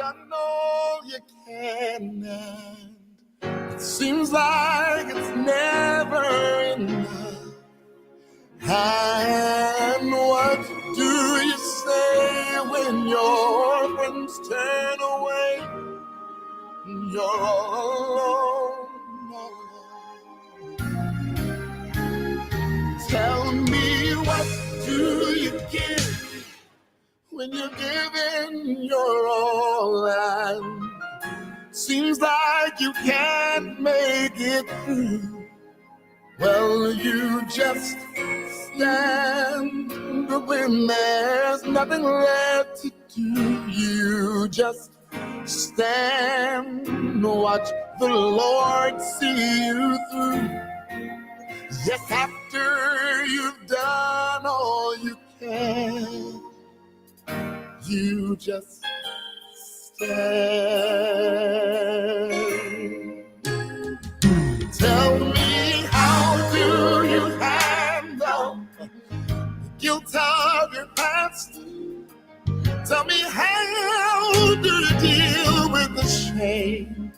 done all you can, and it seems like it's never enough. And what do you say when your friends turn away and you're all alone? Tell me, what do you give when you're giving your all and seems like you can't make it through? Well, you just stand when there's nothing left to do. You just stand, watch the Lord see you through. Yes, after you've done all you can, you just stand. Tell me, how do you handle the guilt of your past? Tell me, how do you deal with the shame?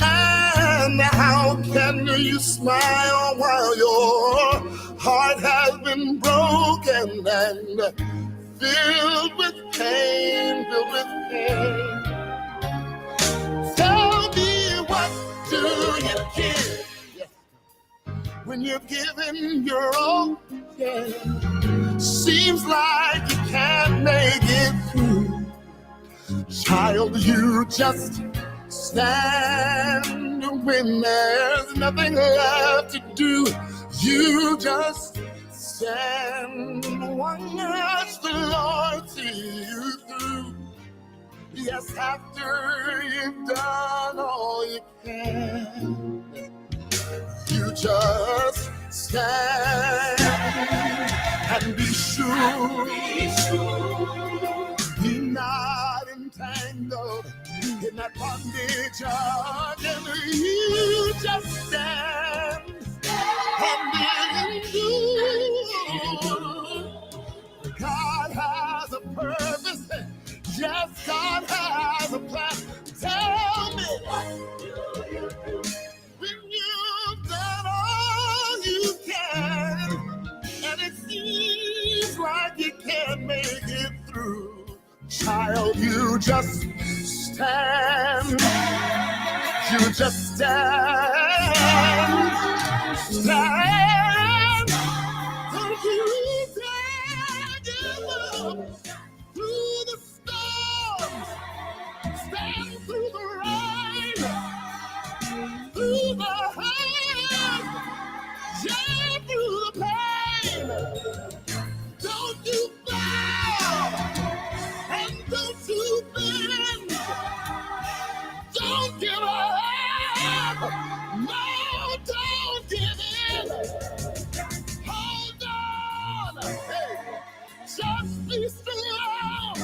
And how can you smile while your heart has been broken and filled with pain, Tell me, what do you give when you've given your all? Yeah. Seems like you can't make it through. Child, you just stand when there's nothing left to do. You just stand, watch the Lord see you through. Yes, after you've done all you can, you just stand and be sure, you're not entangled in that bondage again. You just stand and be sure. God has a purpose. Yes, God has a plan. Tell me, what do you do when you've done all you can, and it seems like you can't make it through? Child, you just stand. You just stand. Stand. Don't you stand through the storms. Stand through the rain. Through the hurt. Yeah, through the pain. Don't you bow. And don't you bend. Don't give up. No, don't give in. Hold on. Hey, just be strong.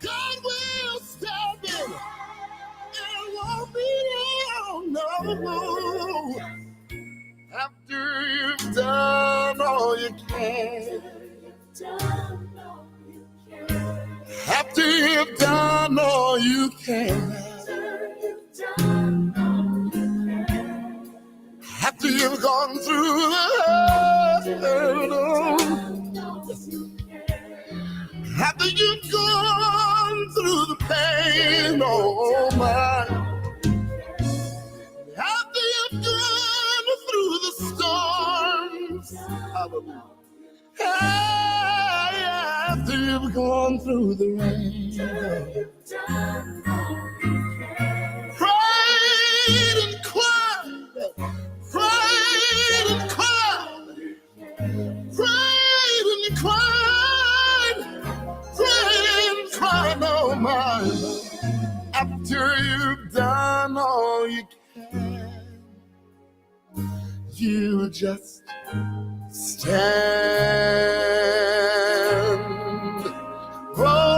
God will step in. It won't be long, no. After you've done all you can. After you've done all you can. After you've gone through the hurt. After you've gone through the pain, oh my. After you've gone through the storms. Hallelujah. After you've gone through the rain, prayed and cried, prayed and cried, prayed and cried, prayed and cried, oh my. After you've done all you can, you just stand. Oh.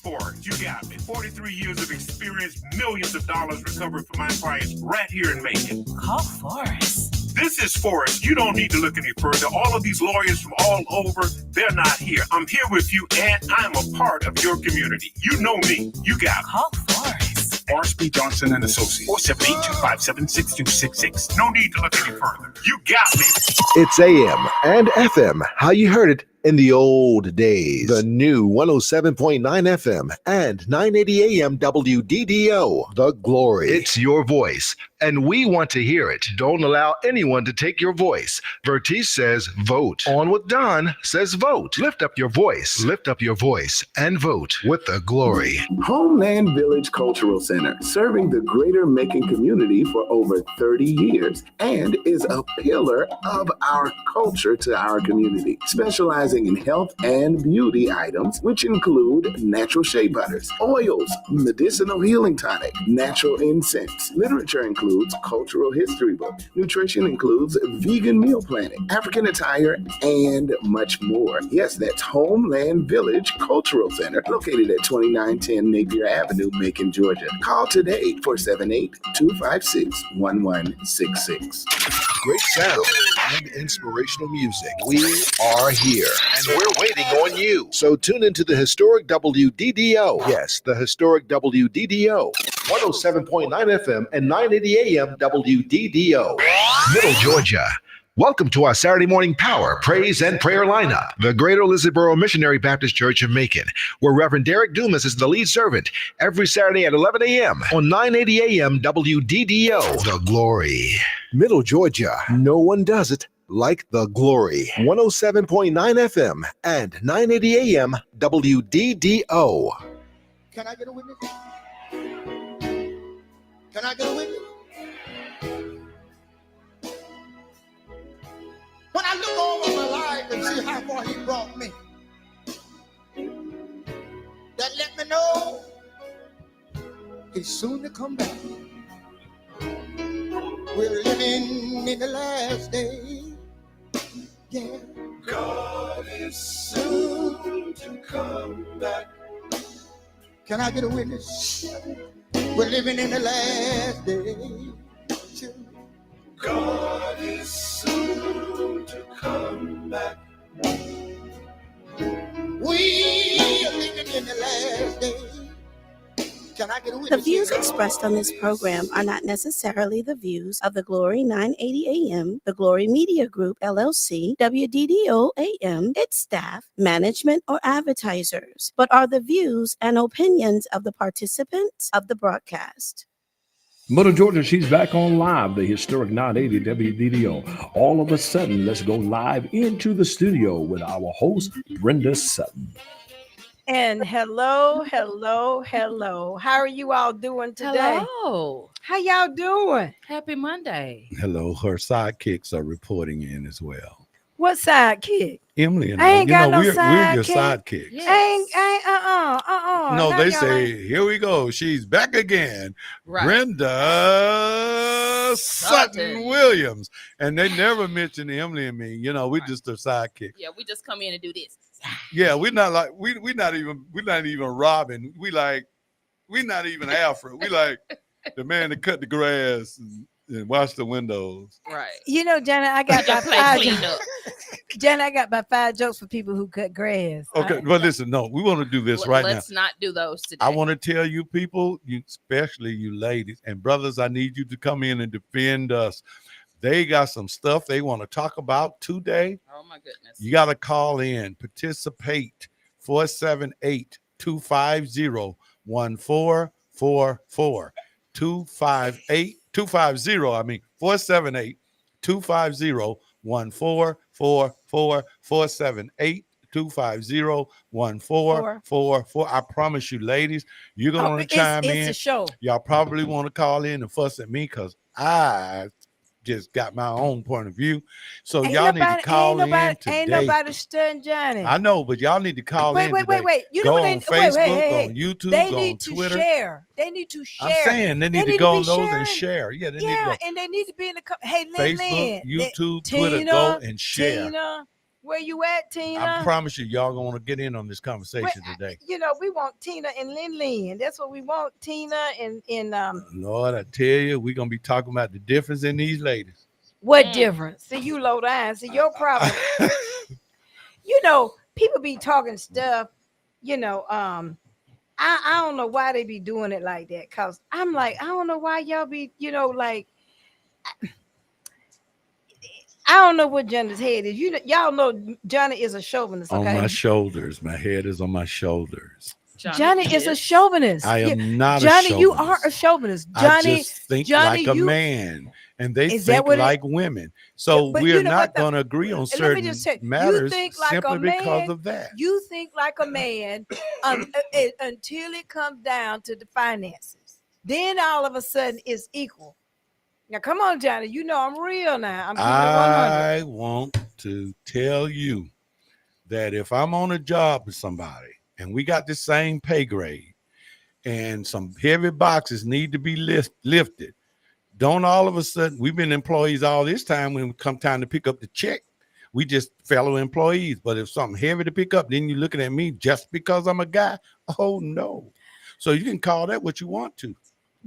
Forrest. You got me. 43 years of experience, millions of dollars recovered for my clients right here in Macon. Call Forrest. This is Forrest. You don't need to look any further. All of these lawyers from all over, they're not here. I'm here with you, and I'm a part of your community. You know me. You got me. Call Forrest. Forrest B. Johnson and Associates. 478-257-6266. No need to look any further. You got me. It's AM and FM. How you heard it in the old days. The new 107.9 FM and 980 AM WDDO. The Glory. It's your voice, and we want to hear it. Don't allow anyone to take your voice. Vertice says vote. On with Don says vote. Lift up your voice. Lift up your voice and vote with The Glory. Homeland Village Cultural Center, serving the greater Macon community for over 30 years and is a pillar of our culture to our community, specializing in health and beauty items, which include natural shea butters, oils, medicinal healing tonic, natural incense. Literature includes cultural history book. Nutrition includes vegan meal planning, African attire, and much more. Yes, that's Homeland Village Cultural Center, located at 2910 Napier Avenue, Macon, Georgia. Call today, 478-256-1166. Great sound and inspirational music. We are here, and we're waiting on you. So tune into the historic WDDO. Yes, the historic WDDO. 107.9 FM and 980 AM WDDO. Middle Georgia. Welcome to our Saturday morning power, praise, and prayer lineup. The Greater Elizabethboro Missionary Baptist Church of Macon, where Reverend Derek Dumas is the lead servant, every Saturday at 11 a.m. on 980 AM WDDO. The Glory. Middle Georgia. No one does it like The Glory. 107.9 FM and 980 AM WDDO. Can I get a witness? Can I get a witness? When I look over my life and see how far he brought me, that let me know he's soon to come back. We're living in the last days. Yeah. God is soon to come back. Can I get a witness? We're living in the last days. God is soon to come back. We are living in the last days. Can I get a witness? The views expressed on this program are not necessarily the views of the Glory 980 AM, the Glory Media Group, LLC, WDDO AM, its staff, management, or advertisers, but are the views and opinions of the participants of the broadcast. Mother Georgia, she's back on live, the historic 980 WDDO. All of a sudden, let's go live into the studio with our host, Brenda Sutton. And hello. How are you all doing today? Hello. How y'all doing? Happy Monday. Hello. Her sidekicks are reporting in as well. What sidekick? Emily and I ain't got no we're your sidekick. sidekicks. Yes. Ain't No, now they y'all say, ain't. here we go. She's back again. Right. Brenda Sutton-Williams. And they never mention Emily and me. You know, we just are sidekicks. Yeah, we just come in and do this. Yeah, we're not like we're not even Robin. We're not even Alfred. We like the man that cut the grass and wash the windows. Right. You know, Janet, I got about five jokes for people who cut grass. Okay, well, listen, no, we want to do this right now. Let's not do those today. I want to tell you people, especially you ladies and brothers, I need you to come in and defend us. They got some stuff they want to talk about today. Oh, my goodness. You got to call in, participate, 478-250-1444, 478-250, 478-250-1444, I promise you, ladies, you're going to want to chime in. It's a show. Y'all probably want to call in and fuss at me because I just got my own point of view. So y'all need to call in today. Ain't nobody studying Johnny. I know, but y'all need to call in today. Wait. You go know what on Facebook, on YouTube, they go need on to Twitter. Share. They need to share. I'm saying they need to go on those and share. Yeah, they need to go. And they need to be in the hey, Facebook, Lynn, YouTube, Tina, Twitter, go and share. Tina, Where you at, Tina? I promise you, y'all gonna get in on this conversation today. You know, we want Tina and Lynn. That's what we want, Tina and Lord, I tell you, we're gonna be talking about the difference in these ladies. What difference? See, you low down. See, your problem. You know, people be talking stuff, you know, I don't know why they be doing it like that. Cause I'm like, I don't know why y'all be, you know, like I don't know what Johnny's head is. You know, y'all know Johnny is a chauvinist. Okay? On my shoulders. My head is on my shoulders. Johnny is a chauvinist. I am not Johnny, a chauvinist. you are a chauvinist. Johnny, I just think Johnny, like a man. And they Is think that like women. So but we're you know not what, though? going to agree on Let me certain just say, matters you think like simply a man, because of that. You think like a man until it comes down to the finances. Then all of a sudden it's equal. Now, come on, Johnny. You know I'm real now. I'm keeping it 100. I want to tell you that if I'm on a job with somebody and we got the same pay grade and some heavy boxes need to be lifted, don't all of a sudden, we've been employees all this time, when it come time to pick up the check, we just fellow employees. But if something heavy to pick up, then you're looking at me just because I'm a guy. Oh, no. So you can call that what you want to.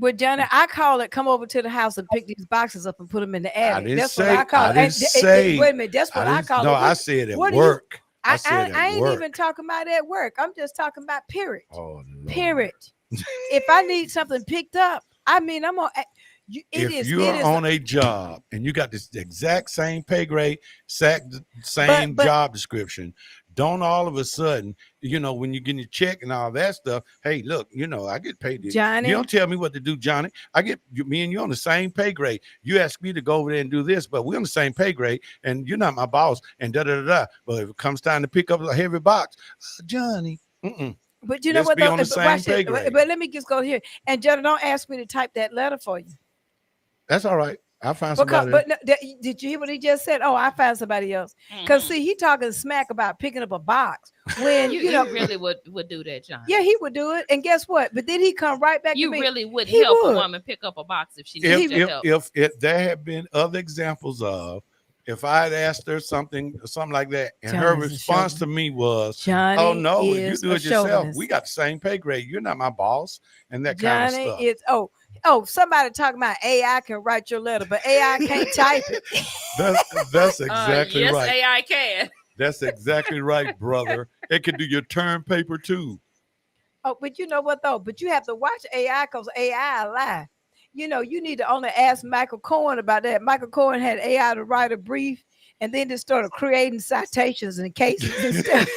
But Johnny, I call it come over to the house and pick these boxes up and put them in the attic. I didn't That's say, what I call I it. didn't say. Wait a minute, that's what I call no, it. I said at what work. I ain't work. even talking about at work. I'm just talking about period. Oh, Lord. Period. If I need something picked up, I mean, I'm on. If you're on a job and you got this exact same pay grade, same job description, don't all of a sudden, you know, when you get your check and all that stuff, hey, look, you know, I get paid. Johnny, you don't tell me what to do, Johnny. Me and you on the same pay grade. You ask me to go over there and do this, but we're on the same pay grade, and you're not my boss, and da-da-da-da. But if it comes time to pick up a heavy box, Johnny, But you know Let's what? be on the same pay grade. But let me just go here. And Johnny, don't ask me to type that letter for you. That's all right. I'll find somebody. But no, did you hear what he just said? Oh, I found somebody else. Because see, he talking smack about picking up a box when you know really would do that, John. Yeah, he would do it. And guess what? But then he come right back. You to me. really would help a woman pick up a box if she needs your help. If there have been other examples of, if I had asked her something like that, and her response to me was, Johnny, "Oh no, you do it yourself. Chauvinist. We got the same pay grade. You're not my boss," and that Johnny kind of stuff. is somebody talking about AI can write your letter, but AI can't type it. That's exactly yes, right. AI can. That's exactly right, brother. It can do your term paper too. Oh, but you know what though? But you have to watch AI because AI lie. You know, you need to only ask Michael Cohen about that. Michael Cohen had AI to write a brief and then just started creating citations and cases and stuff.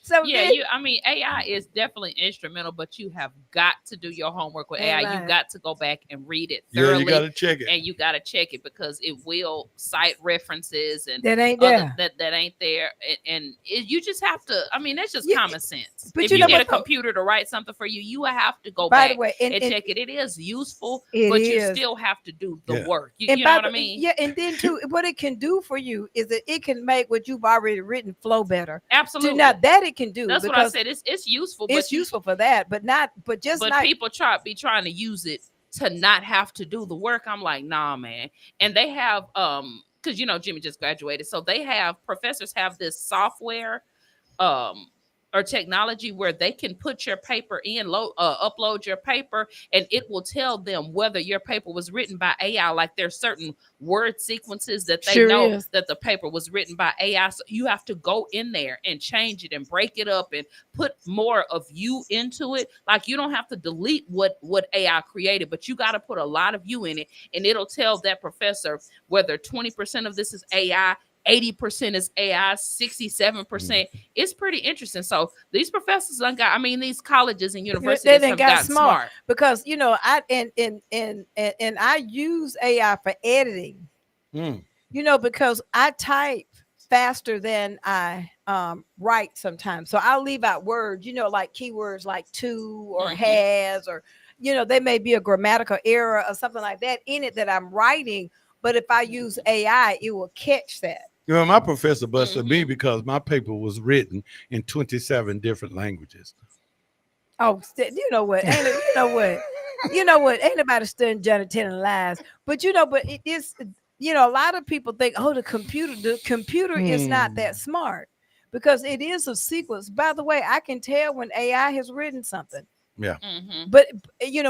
So yeah, then, I mean, AI is definitely instrumental, but you have got to do your homework with AI. You got to go back and read it thoroughly. Yeah, you got to check it. And you got to check it because it will cite references and that ain't there. That ain't there. You just have to, I mean, that's just common sense. But if you get know a computer to write something for you, you will have to go by back the way, and check it. It is useful, it but is. you still have to do the work. You know what I mean? Yeah, and then too, what it can do for you is that it can make what you've already written flow better. Absolutely. Now that it can do. That's what I said. It's useful. It's useful for that, but people be trying to use it to not have to do the work. I'm like, nah, man. And they have because you know Jimmy just graduated, so professors have this software or technology where they can put your paper in, upload your paper, and it will tell them whether your paper was written by AI. Like there's certain word sequences that they know that the paper was written by AI. So you have to go in there and change it and break it up and put more of you into it. Like you don't have to delete what AI created, but you got to put a lot of you in it, and it'll tell that professor whether 20% of this is AI, 80% is AI, 67%. It's pretty interesting. So these professors these colleges and universities have gotten smart. Because you know, I use AI for editing. You know, because I type faster than I write sometimes. So I'll leave out words, you know, like keywords like to or has, or you know, there may be a grammatical error or something like that in it that I'm writing. But if I use AI, it will catch that. You know, my professor busted me because my paper was written in 27 different languages. Oh, you know what? You know what? Ain't nobody studying Johnny telling lies. But you know, but it is a lot of people think, oh, the computer is not that smart, because it is a sequence. By the way, I can tell when AI has written something. Yeah. But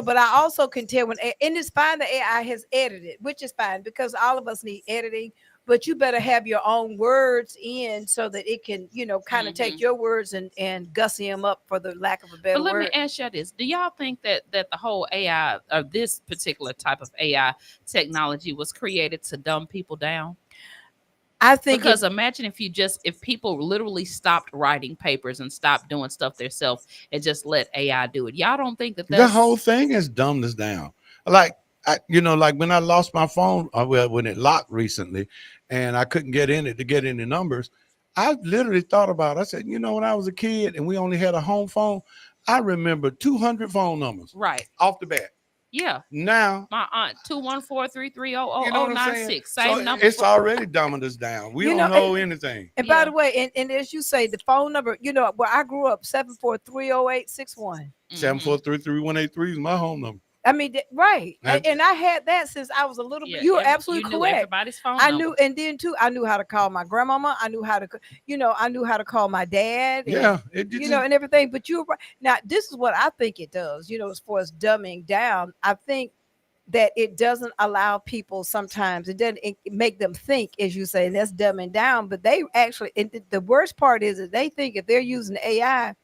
but I also can tell when, and it's fine that AI has edited, which is fine because all of us need editing. But you better have your own words in so that it can, kind of take your words and gussy them up, for the lack of a better word. But let me ask you this: do y'all think that the whole AI, or this particular type of AI technology, was created to dumb people down? I think, because imagine if people literally stopped writing papers and stopped doing stuff themselves and just let AI do it. Y'all don't think that the whole thing has dumbed us down? Like, like when I lost my phone, when it locked recently, and I couldn't get in it to get any numbers, I literally thought about it. I said, when I was a kid and we only had a home phone, I remember 200 phone numbers right off the bat. Yeah. Now my aunt 214-330-0096. Same number. It's already dumbing us down. We don't know anything. And by the way, and as you say, the phone number, where I grew up, 7430861. 7433183 is my home number. I mean, right. And I had that since I was a little bit. You are absolutely correct. Everybody's phone I number. knew, and then too, I knew how to call my grandmama. I knew how to, I knew how to call my dad. And, and everything. But you're right. Now, this is what I think it does. As far as dumbing down, I think that it doesn't allow people sometimes. It doesn't make them think, as you say, that's dumbing down. But they actually, the worst part is that they think if they're using AI,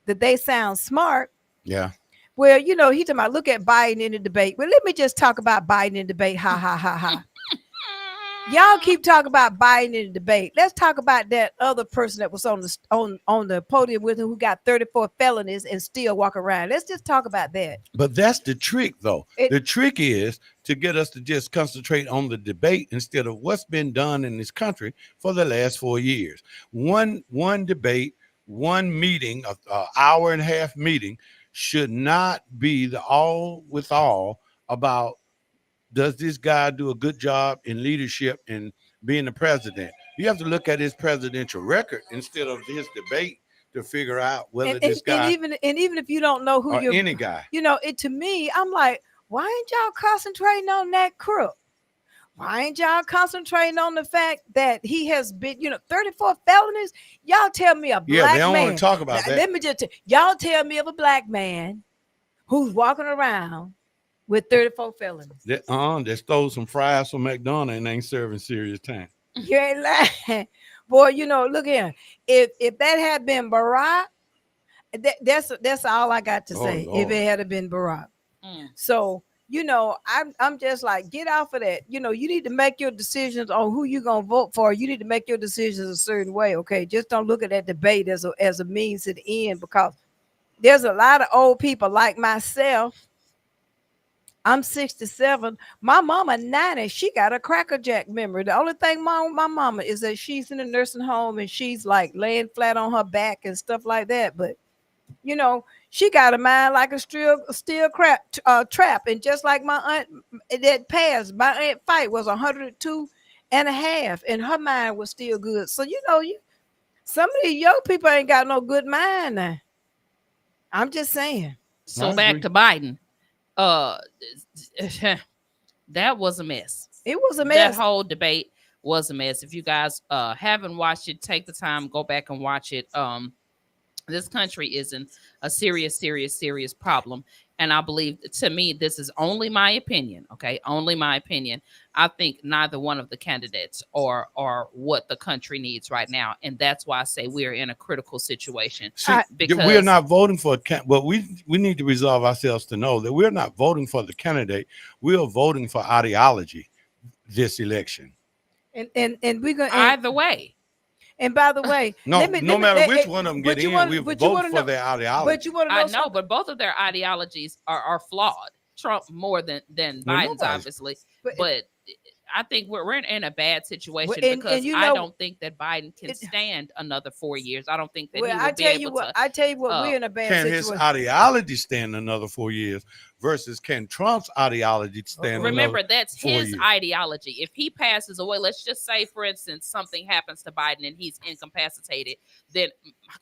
that they sound smart. Yeah. Well, he talking about, look at Biden in the debate. Well, let me just talk about Biden in the debate. Ha, ha, ha, ha. Y'all keep talking about Biden in the debate. Let's talk about that other person that was on the podium with him, who got 34 felonies and still walk around. Let's just talk about that. But that's the trick, though. The trick is to get us to just concentrate on the debate instead of what's been done in this country for the last 4 years. One debate, one meeting, an hour and a half meeting, should not be the all with all about, does this guy do a good job in leadership and being the president? You have to look at his presidential record instead of his debate to figure out whether this guy, and even if you don't know who you're, any guy, to me, I'm like, why ain't y'all concentrating on that crook? Why ain't y'all concentrating on the fact that he has been, 34 felonies? Y'all tell me a black man. Yeah, they don't want to talk about that. Let me just y'all tell me of a black man who's walking around with 34 felonies. They stole some fries from McDonald's and ain't serving serious time. You ain't lying. Boy, look here. If that had been Barack, that's all I got to say. Lord. If it had been Barack. So, I'm just like, get off of that. You need to make your decisions on who you're going to vote for. You need to make your decisions a certain way. Okay. Just don't look at that debate as a means to the end, because there's a lot of old people like myself. I'm 67. My mama 90. She got a crackerjack memory. The only thing my mama is that she's in a nursing home and she's like laying flat on her back and stuff like that. But she got a mind like a steel trap. And just like my aunt that passed, my aunt Fight was 102 and a half, and her mind was still good. So some of these young people ain't got no good mind now. I'm just saying. So back to Biden. That was a mess. It was a mess. That whole debate was a mess. If you guys haven't watched it, take the time, go back and watch it. This country is in a serious problem. And I believe, to me, this is only my opinion. Okay. Only my opinion. I think neither one of the candidates are what the country needs right now. And that's why I say we're in a critical situation. Because we're not voting for well, we need to resolve ourselves to know that we're not voting for the candidate. We are voting for ideology this election. And we're going either way. And by the way, no matter which one of them get in, we vote for their ideology. But you want to know? I know, but both of their ideologies are flawed. Trump more than Biden's, obviously. But I think we're in a bad situation because I don't think that Biden can stand another 4 years. I don't think that he will be able to. I tell you what, we're in a bad situation. Can his ideology stand another 4 years versus can Trump's ideology stand Remember, another that's 4 his years? ideology. If he passes away, let's just say, for instance, something happens to Biden and he's incapacitated, then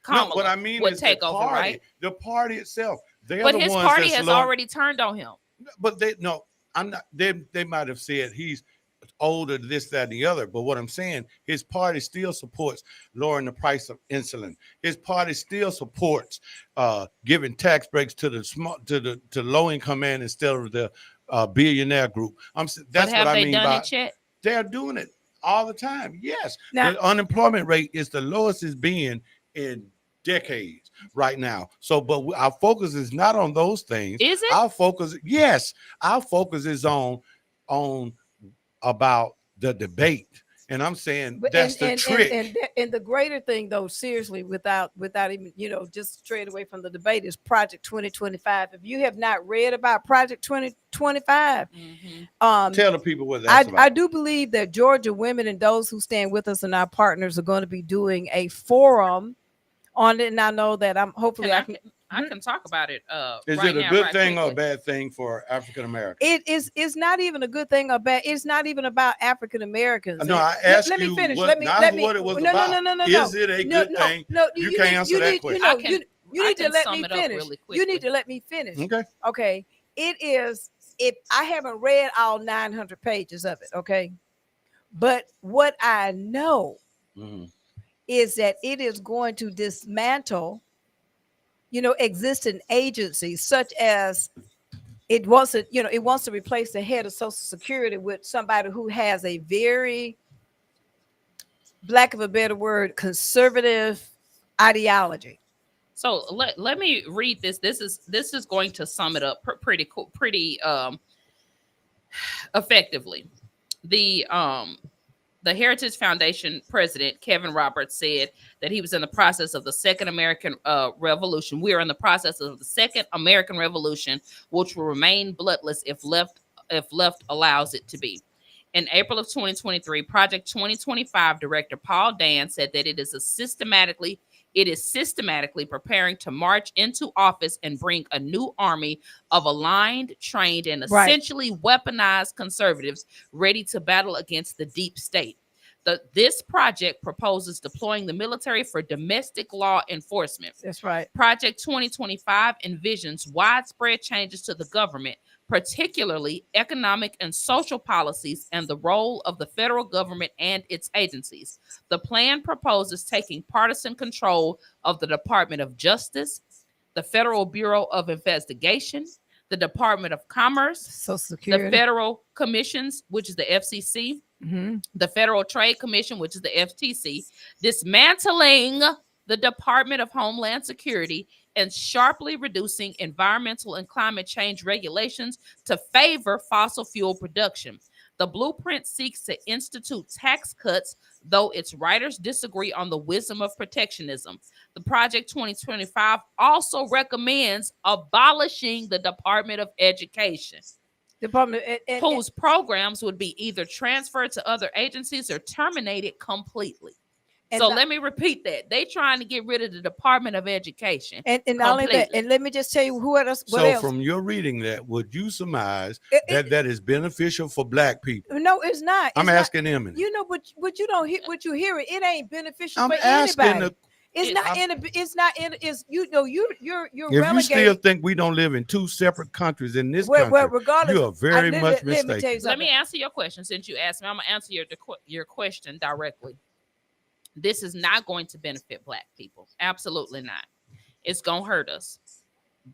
Kamala what I mean would is take over, party, right? The party itself. But his party has already turned on him. But I'm not. They might have said he's older, this, that, and the other. But what I'm saying, his party still supports lowering the price of insulin. His party still supports giving tax breaks to the small, to low income man instead of the billionaire group. That's what I mean by it yet? They're doing it all the time. Yes, now, the unemployment rate is the lowest it's been in decades right now. So, but our focus is not on those things. Is it? Our focus is on about the debate. And I'm saying that's the trick. And the greater thing, though, seriously, without even, just straight away from the debate, is Project 2025. If you have not read about Project 2025, tell the people what that's about. I do believe that Georgia women and those who stand with us and our partners are going to be doing a forum on it. And I know that I can talk about it. Is it a good thing or a bad thing for African Americans? It's not even a good thing or bad. It's not even about African Americans. No, I asked let you me finish. what it was about. No. Is it a good thing? No, you can't answer that question. You need to let me finish. You need to let me finish. Okay. It is, if I haven't read all 900 pages of it, okay? But what I know is that it is going to dismantle existing agencies, such as it wants to replace the head of Social Security with somebody who has a very, lack of a better word, conservative ideology. So let me read this. This is going to sum it up pretty effectively. The Heritage Foundation president, Kevin Roberts, said that he was in the process of the Second American Revolution. We are in the process of the Second American Revolution, which will remain bloodless if left allows it to be. In April of 2023, Project 2025 director Paul Dan said that it is systematically preparing to march into office and bring a new army of aligned, trained, and essentially weaponized conservatives ready to battle against the deep state. This project proposes deploying the military for domestic law enforcement. That's right. Project 2025 envisions widespread changes to the government, particularly economic and social policies, and the role of the federal government and its agencies. The plan proposes taking partisan control of the Department of Justice, the Federal Bureau of Investigation, the Department of Commerce, Social Security, the Federal Commissions, which is the FCC, the Federal Trade Commission, which is the FTC, dismantling the Department of Homeland Security, and sharply reducing environmental and climate change regulations to favor fossil fuel production. The blueprint seeks to institute tax cuts, though its writers disagree on the wisdom of protectionism. The Project 2025 also recommends abolishing the Department of Education, whose programs would be either transferred to other agencies or terminated completely. So let me repeat that. They trying to get rid of the Department of Education. And not only that, and let me just tell you what else. From your reading that, would you surmise that is beneficial for Black people? No, it's not. I'm asking Emily. But you don't hear what you hear. It ain't beneficial for asking anybody. You're if relegated. You still think we don't live in two separate countries in this country, regardless, you are very much mistaken. Let me answer your question. Since you asked me, I'm gonna answer your question directly. This is not going to benefit Black people. Absolutely not. It's going to hurt us.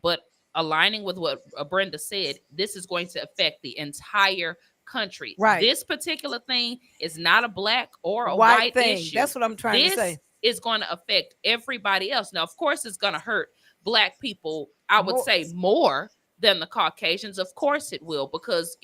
But aligning with what Brenda said, this is going to affect the entire country. Right. This particular thing is not a Black or a white thing. issue. That's what I'm trying to say. This is going to affect everybody else. Now, of course, it's going to hurt Black people, I would say, more than the Caucasians. Of course it will, because,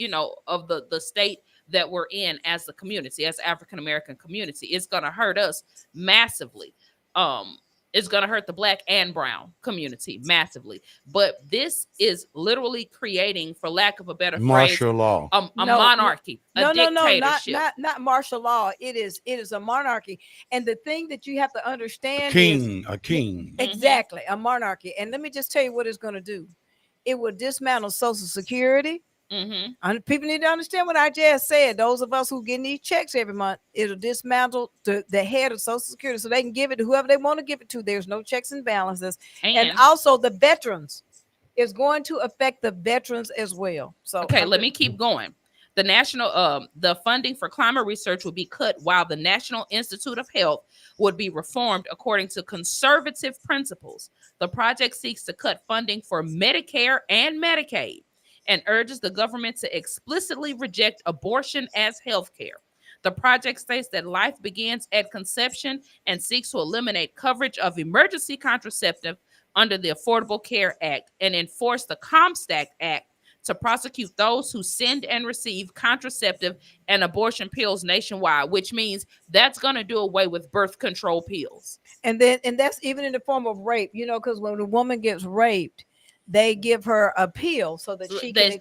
of the state that we're in as a community, as African American community. It's going to hurt us massively. It's going to hurt the Black and brown community massively. But this is literally creating, for lack of a better martial law, a monarchy, a dictatorship. Not martial law. It is a monarchy. And the thing that you have to understand a king. Exactly, a monarchy. And let me just tell you what it's going to do. It will dismantle Social Security. People need to understand what I just said. Those of us who get these checks every month, it'll dismantle the head of Social Security so they can give it to whoever they want to give it to. There's no checks and balances. And also the veterans. Is going to affect the veterans as well. So let me keep going. The funding for climate research would be cut, while the National Institute of Health would be reformed according to conservative principles. The project seeks to cut funding for Medicare and Medicaid and urges the government to explicitly reject abortion as health care. The project states that life begins at conception and seeks to eliminate coverage of emergency contraceptive under the Affordable Care Act and enforce the Comstock Act to prosecute those who send and receive contraceptive and abortion pills nationwide, which means that's going to do away with birth control pills. And that's even in the form of rape, because when a woman gets raped, they give her a pill so that she can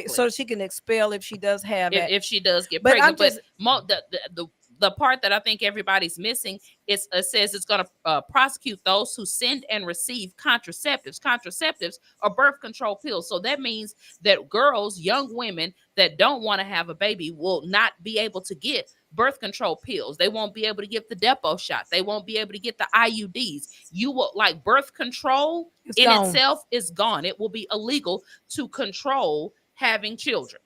so she can expel if she does have if she does get pregnant. The part that I think everybody's missing is it says it's going to prosecute those who send and receive contraceptives. Contraceptives are birth control pills. So that means that girls, young women that don't want to have a baby will not be able to get birth control pills. They won't be able to get the depot shot. They won't be able to get the IUDs. You will birth control itself is gone. It will be illegal to control having children.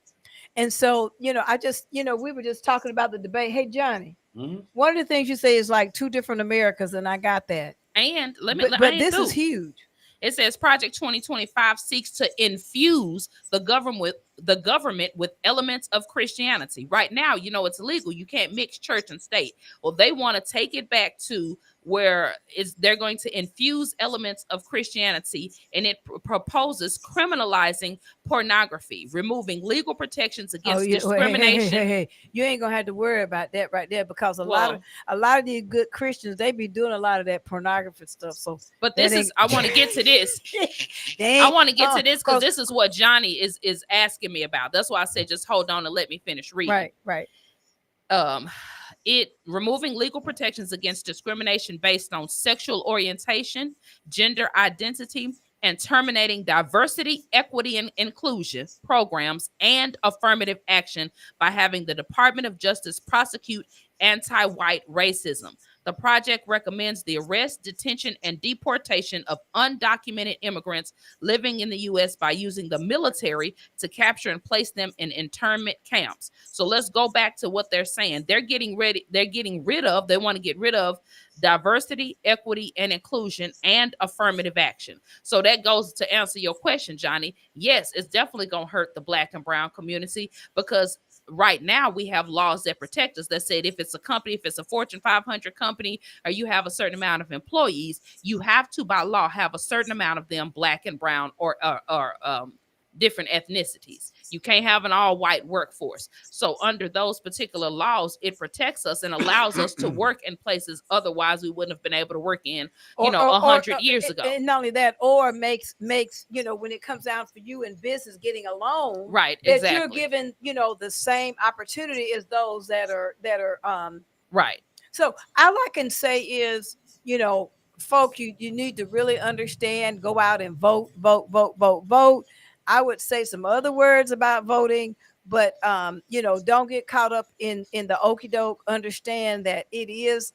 And so, we were just talking about the debate. Hey, Johnny, one of the things you say is like two different Americas, and I got that. And but this is huge. It says Project 2025 seeks to infuse the government with elements of Christianity. Right now, it's illegal. You can't mix church and state. Well, they want to take it back to where they're going to infuse elements of Christianity, and it proposes criminalizing pornography, removing legal protections against discrimination. Hey, you ain't gonna have to worry about that right there, because a lot of these good Christians, they be doing a lot of that pornography stuff. So, but I want to get to this. I want to get to this because this is what Johnny is asking me about. That's why I said just hold on and let me finish reading. Right. It removing legal protections against discrimination based on sexual orientation, gender identity, and terminating diversity, equity, and inclusion programs and affirmative action by having the Department of Justice prosecute anti-white racism. The project recommends the arrest, detention, and deportation of undocumented immigrants living in the U.S. by using the military to capture and place them in internment camps. So let's go back to what they're saying. They want to get rid of diversity, equity, and inclusion, and affirmative action. So that goes to answer your question, Johnny. Yes, it's definitely going to hurt the Black and brown community, because right now we have laws that protect us that said if it's a company, if it's a Fortune 500 company, or you have a certain amount of employees, you have to by law have a certain amount of them Black and brown or different ethnicities. You can't have an all white workforce. So under those particular laws, it protects us and allows us to work in places otherwise we wouldn't have been able to work in, 100 years ago. And not only that, or makes, when it comes down for you in business getting a loan, right, that exactly. you're given, the same opportunity as those that are right. So all I can say is, folk, you need to really understand, go out and vote. I would say some other words about voting, but don't get caught up in the okie doke. Understand that it is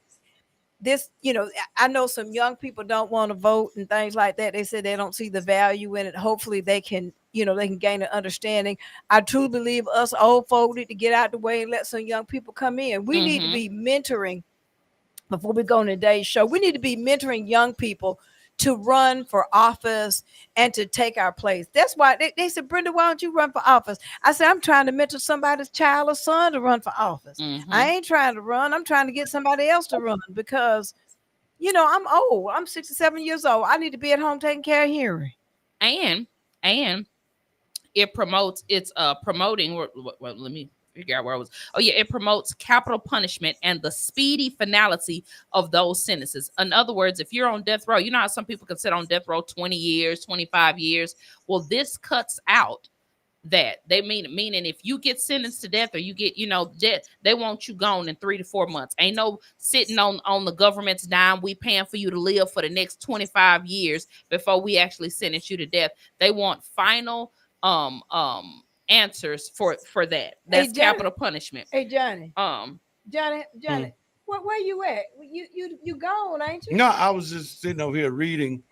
this, I know some young people don't want to vote and things like that. They said they don't see the value in it. Hopefully they can gain an understanding. I truly believe us old folk need to get out the way and let some young people come in. We need to be mentoring. Before we go on today's show, we need to be mentoring young people to run for office and to take our place. That's why they said, Brenda, why don't you run for office? I said, I'm trying to mentor somebody's child or son to run for office. I ain't trying to run. I'm trying to get somebody else to run because, I'm old. I'm 67 years old. I need to be at home taking care of Henry. And it promotes, promoting, let me figure out where I was. It promotes capital punishment and the speedy finality of those sentences. In other words, if you're on death row, you know how some people can sit on death row 20 years, 25 years. Well, this cuts out that. Meaning if you get sentenced to death or you get, death, they want you gone in 3 to 4 months. Ain't no sitting on the government's dime. We paying for you to live for the next 25 years before we actually sentence you to death. They want final answers for that. That's capital punishment. Hey Johnny. Johnny, where you at? You gone, ain't you? No, I was just sitting over here reading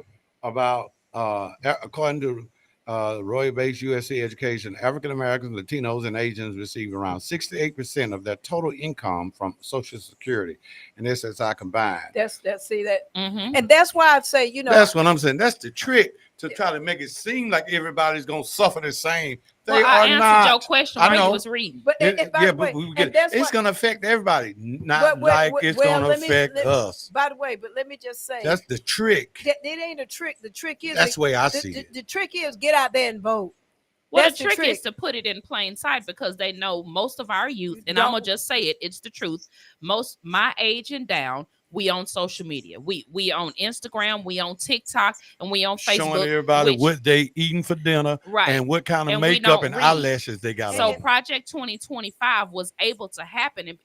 about according to Roy-based USC education, African Americans, Latinos, and Asians receive around 68% of their total income from Social Security and SSI combined. That's see that, Mhm. and that's why I say, that's what I'm saying. That's the trick to try to make it seem like everybody's gonna suffer the same. They Well, I are answered not. your question I while know. you was reading. But and by the way, but we and get that's it's why- gonna affect everybody, not like it's well, gonna affect us. By the way, but let me just say, That's the trick. it ain't a trick. The trick is That's the way I see it. The trick is get out there and vote. Well, That's the the trick trick. is to put it in plain sight because they know most of our youth, and Don't- I'm gonna just say it, it's the truth. Most my age and down, we on social media. We on Instagram, we on TikTok, and we on Facebook. Showing everybody which- what they eating for dinner, Right. and what kind of And we makeup don't and read. eyelashes they got So on. Project 2025 was able to happen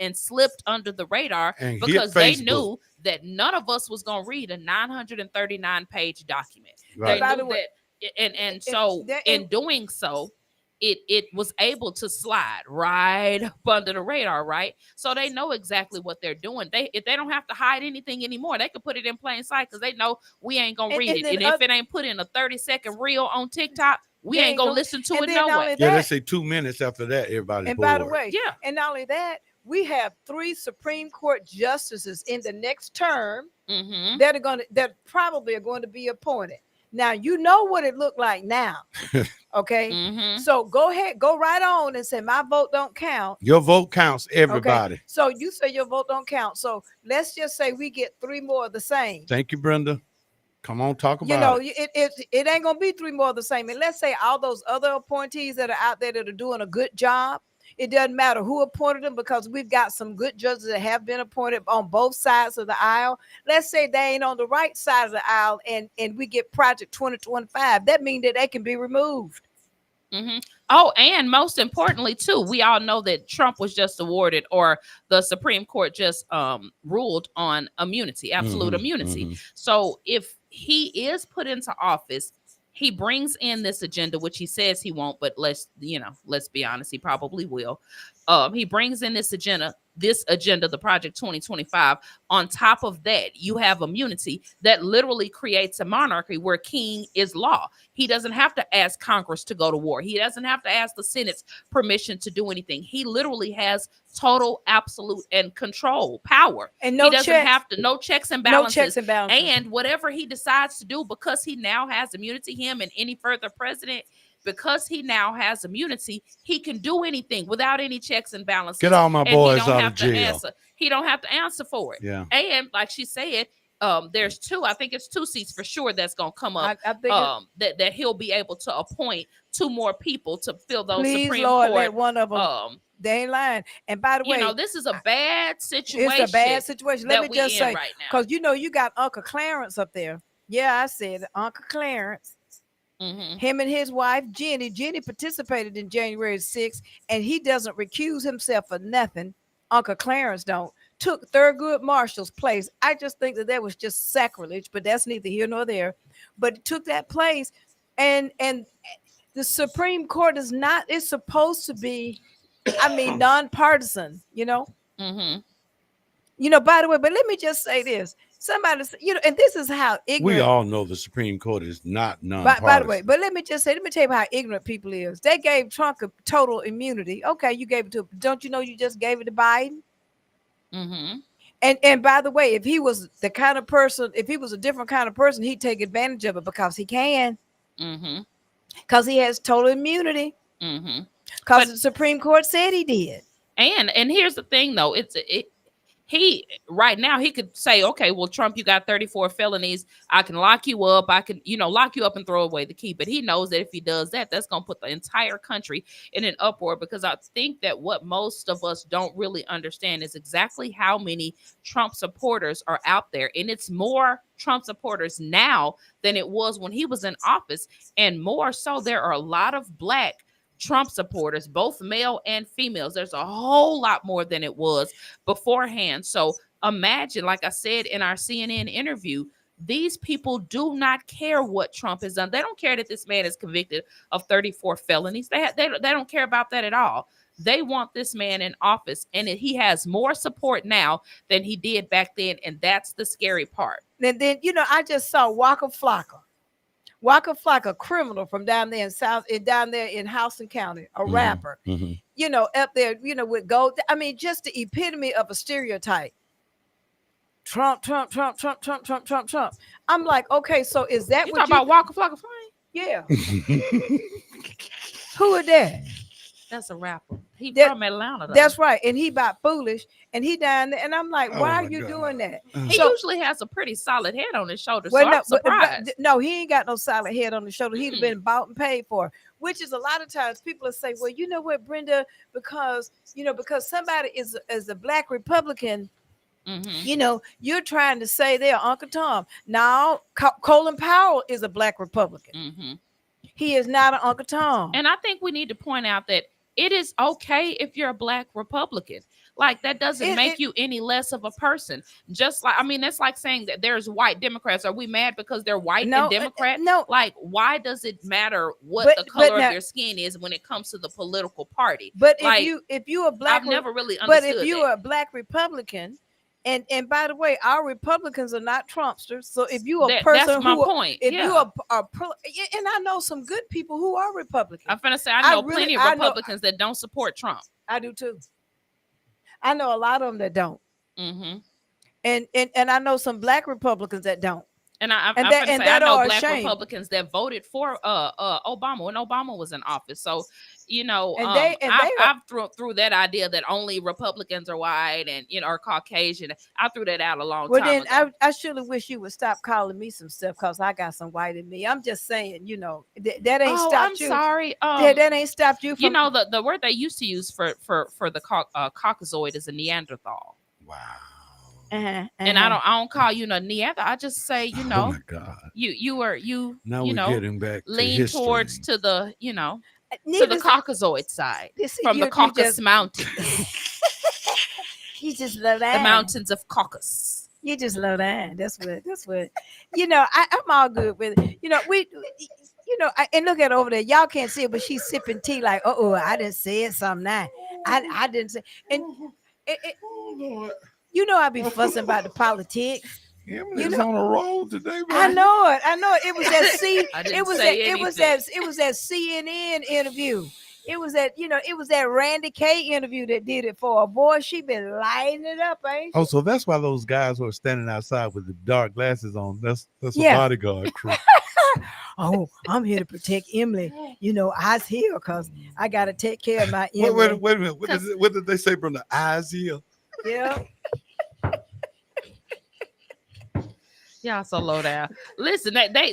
and slipped under the radar And hit because they Facebook. knew that none of us was gonna read a 939-page document. Right. They By knew the way, that, and so in doing so, it was able to slide right up under the radar, right? So they know exactly what they're doing. If they don't have to hide anything anymore, they can put it in plain sight because they know we ain't gonna read and it. then And if it ain't put in a 30-second reel on TikTok, we ain't gonna listen to and it then no not way. only Yeah, they that, say 2 minutes after that, everybody's and bored. by the way, Yeah. and not only that, we have 3 Supreme Court justices in the next term Mm-hmm. that probably are going to be appointed. Now you know what it looked like now. Okay. Mm-hmm. So go ahead, go right on and say my vote don't count. Your vote counts, everybody. Okay. So you say your vote don't count. So let's just say we get 3 more of the same. Thank you, Brenda. Come on, talk about You know, it. it ain't gonna be 3 more of the same. And let's say all those other appointees that are out there that are doing a good job. It doesn't matter who appointed them because we've got some good judges that have been appointed on both sides of the aisle. Let's say they ain't on the right side of the aisle and we get Project 2025. That means that they can be removed. Mm-hmm. Oh, and most importantly, too, we all know that Trump was just awarded, or the Supreme Court just ruled on immunity, absolute immunity. So if he is put into office, he brings in this agenda, which he says he won't, but let's be honest, he probably will. He brings in this agenda, the Project 2025. On top of that, you have immunity that literally creates a monarchy where king is law. He doesn't have to ask Congress to go to war. He doesn't have to ask the Senate's permission to do anything. He literally has total, absolute, and control power. And he doesn't have to, no checks and balances. No checks and balances. And whatever he decides to do, because he now has immunity, him and any further president, because he now has immunity, he can do anything without any checks and balances. Get all my boys out of jail. He don't have to answer for it. Yeah. And like she said, there's 2, I think it's 2 seats for sure that's gonna come up. I think that he'll be able to appoint 2 more people to fill those please, Supreme Lord, Court. let one of them. They ain't lying. And by the way, this is a bad situation. It's a bad situation. Let me just say, right now, because you got Uncle Clarence up there. Yeah, I said Uncle Clarence. Mm-hmm. Him and his wife Jenny. Jenny participated in January 6th, and he doesn't recuse himself for nothing. Uncle Clarence don't. Took Thurgood Marshall's place. I just think that was just sacrilege, but that's neither here nor there. But it took that place, and the Supreme Court is not. It's supposed to be, nonpartisan. Mm-hmm. By the way, but let me just say this. Somebody, and this is how ignorant. We all know the Supreme Court is not nonpartisan. By the way, but let me tell you how ignorant people is. They gave Trump a total immunity. Okay, you gave it to, don't you know you just gave it to Biden? Mm-hmm. And by the way, if he was the kind of person, if he was a different kind of person, he'd take advantage of it because he can. Mm-hmm. Because he has total immunity. Mm-hmm. Because the Supreme Court said he did. And here's the thing, though. He right now he could say, okay, well, Trump, you got 34 felonies. I can lock you up. I can, lock you up and throw away the key. But he knows that if he does that, that's going to put the entire country in an uproar, because I think that what most of us don't really understand is exactly how many Trump supporters are out there. And it's more Trump supporters now than it was when he was in office. And more so, there are a lot of Black Trump supporters, both male and females. There's a whole lot more than it was beforehand. So imagine, like I said in our CNN interview, these people do not care what Trump has done. They don't care that this man is convicted of 34 felonies. They don't care about that at all. They want this man in office, and he has more support now than he did back then, and that's the scary part. And then, I just saw Waka Flocka. Waka Flocka, criminal from down there in Houston County, a rapper, you know, up there, you know, with gold. I mean, just the epitome of a stereotype. Trump. I'm like, okay, so is that You what talking about Waka Flocka Flame? Yeah. Who is that? That's a rapper. He That- from Atlanta, though. That's right. And he about foolish. And he down there. And I'm like, Oh why are my you God. doing that? He usually has a pretty solid head on his shoulder, Well, so no, I'm surprised. no, he ain't got no solid head on the shoulder. He'd have been bought and paid for, which is a lot of times people will say, well, you know what, Brenda, because somebody is a black Republican, you know, you're trying to say they're Uncle Tom. Now, Colin Powell is a black Republican. He is not an Uncle Tom. And I think we need to point out that it is okay if you're a black Republican. Like, that doesn't make you any less of a person. Just like, I mean, that's like saying that there's white Democrats. Are we mad because they're white and Democrat? No. Like, why does it matter what the color of their skin is when it comes to the political party? But like, if you a black, I've never really understood. But if you are a black Republican, and by the way, our Republicans are not Trumpsters. So if you a person that's my who, point. If you are and I know some good people who are Republicans. I'm finna say I know plenty of Republicans that don't support Trump. I do too. I know a lot of them that don't. And I know some black Republicans that don't. And I know black Republicans that voted for Obama when Obama was in office. So, you know, I've threw that idea that only Republicans are white and, you know, are Caucasian. I threw that out a long time ago. I surely wish you would stop calling me some stuff because I got some white in me. I'm just saying, you know, that ain't stopped you. I'm sorry. That ain't stopped you from. You know, the word they used to use for the Caucasoid is a Neanderthal. Wow. And I don't call you no Neanderthal. I just say, you know, oh my God. you now you we're know, getting back lean to towards to the, you know, to the Caucasoid side from the Caucasus Mountains. You just love that. The mountains of Caucasus. You just love that. That's what. You know, I'm all good with it. You know, and look at over there. Y'all can't see it, but she's sipping tea like, I didn't say it something now. I didn't say. And you know, I be fussing about the politics. Emily's on a roll today, man. I know it. It was that it was that CNN interview. It was that Randy K interview that did it for her. Boy, she been lighting it up, ain't she? Oh, so that's why those guys were standing outside with the dark glasses on. That's a bodyguard crew. Oh, I'm here to protect Emily. You know, eyes here because I gotta take care of my Emily. Wait a minute. What did they say from the eyes here? Yeah. Y'all so low down. Listen, they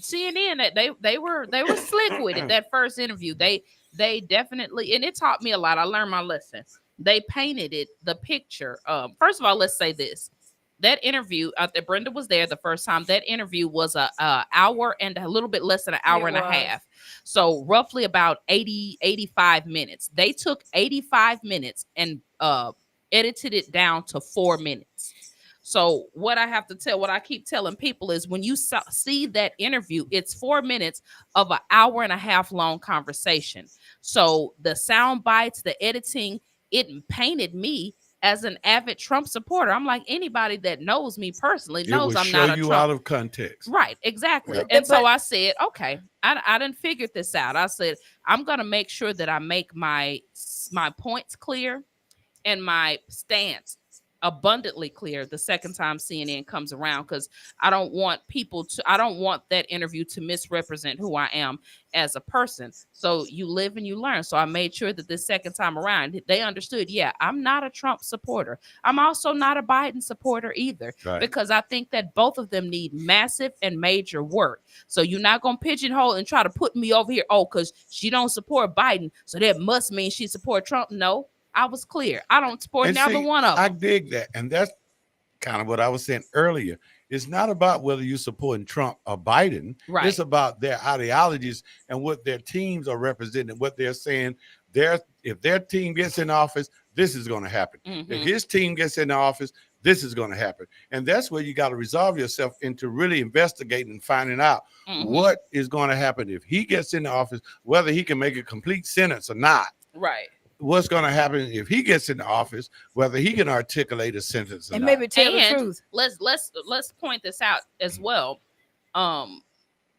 CNN they were slick with it. That first interview, they definitely, and it taught me a lot. I learned my lesson. They painted the picture. First of all, let's say this: that interview, that Brenda was there the first time. That interview was a hour and a little bit less than an hour and a half. So roughly about 85 minutes. They took 85 minutes and edited it down to 4 minutes. So what I keep telling people is when you see that interview, it's 4 minutes of an hour and a half long conversation. So the sound bites, the editing, it painted me as an avid Trump supporter. I'm like, anybody that knows me personally knows I'm not a Trump. Out of context. Right, exactly. And so I said, okay, I didn't figure this out. I said, I'm going to make sure that I make my points clear and my stance abundantly clear the second time CNN comes around, because I don't want that interview to misrepresent who I am as a person. So you live and you learn. So I made sure that this second time around they understood, I'm not a Trump supporter. I'm also not a Biden supporter either, because I think that both of them need massive and major work. So you're not going to pigeonhole and try to put me over here, because she don't support Biden, so that must mean she support Trump. No, I was clear. I don't support neither one of them. I dig that. And that's kind of what I was saying earlier. It's not about whether you're supporting Trump or Biden. Right. It's about their ideologies and what their teams are representing, what they're saying. If their team gets in office, this is going to happen. If his team gets in office, this is going to happen. And that's where you got to resolve yourself into really investigating and finding out what is going to happen if he gets in office, whether he can make a complete sentence or not. Right. What's going to happen if he gets into office, whether he can articulate a sentence and maybe tell the truth. Let's point this out as well.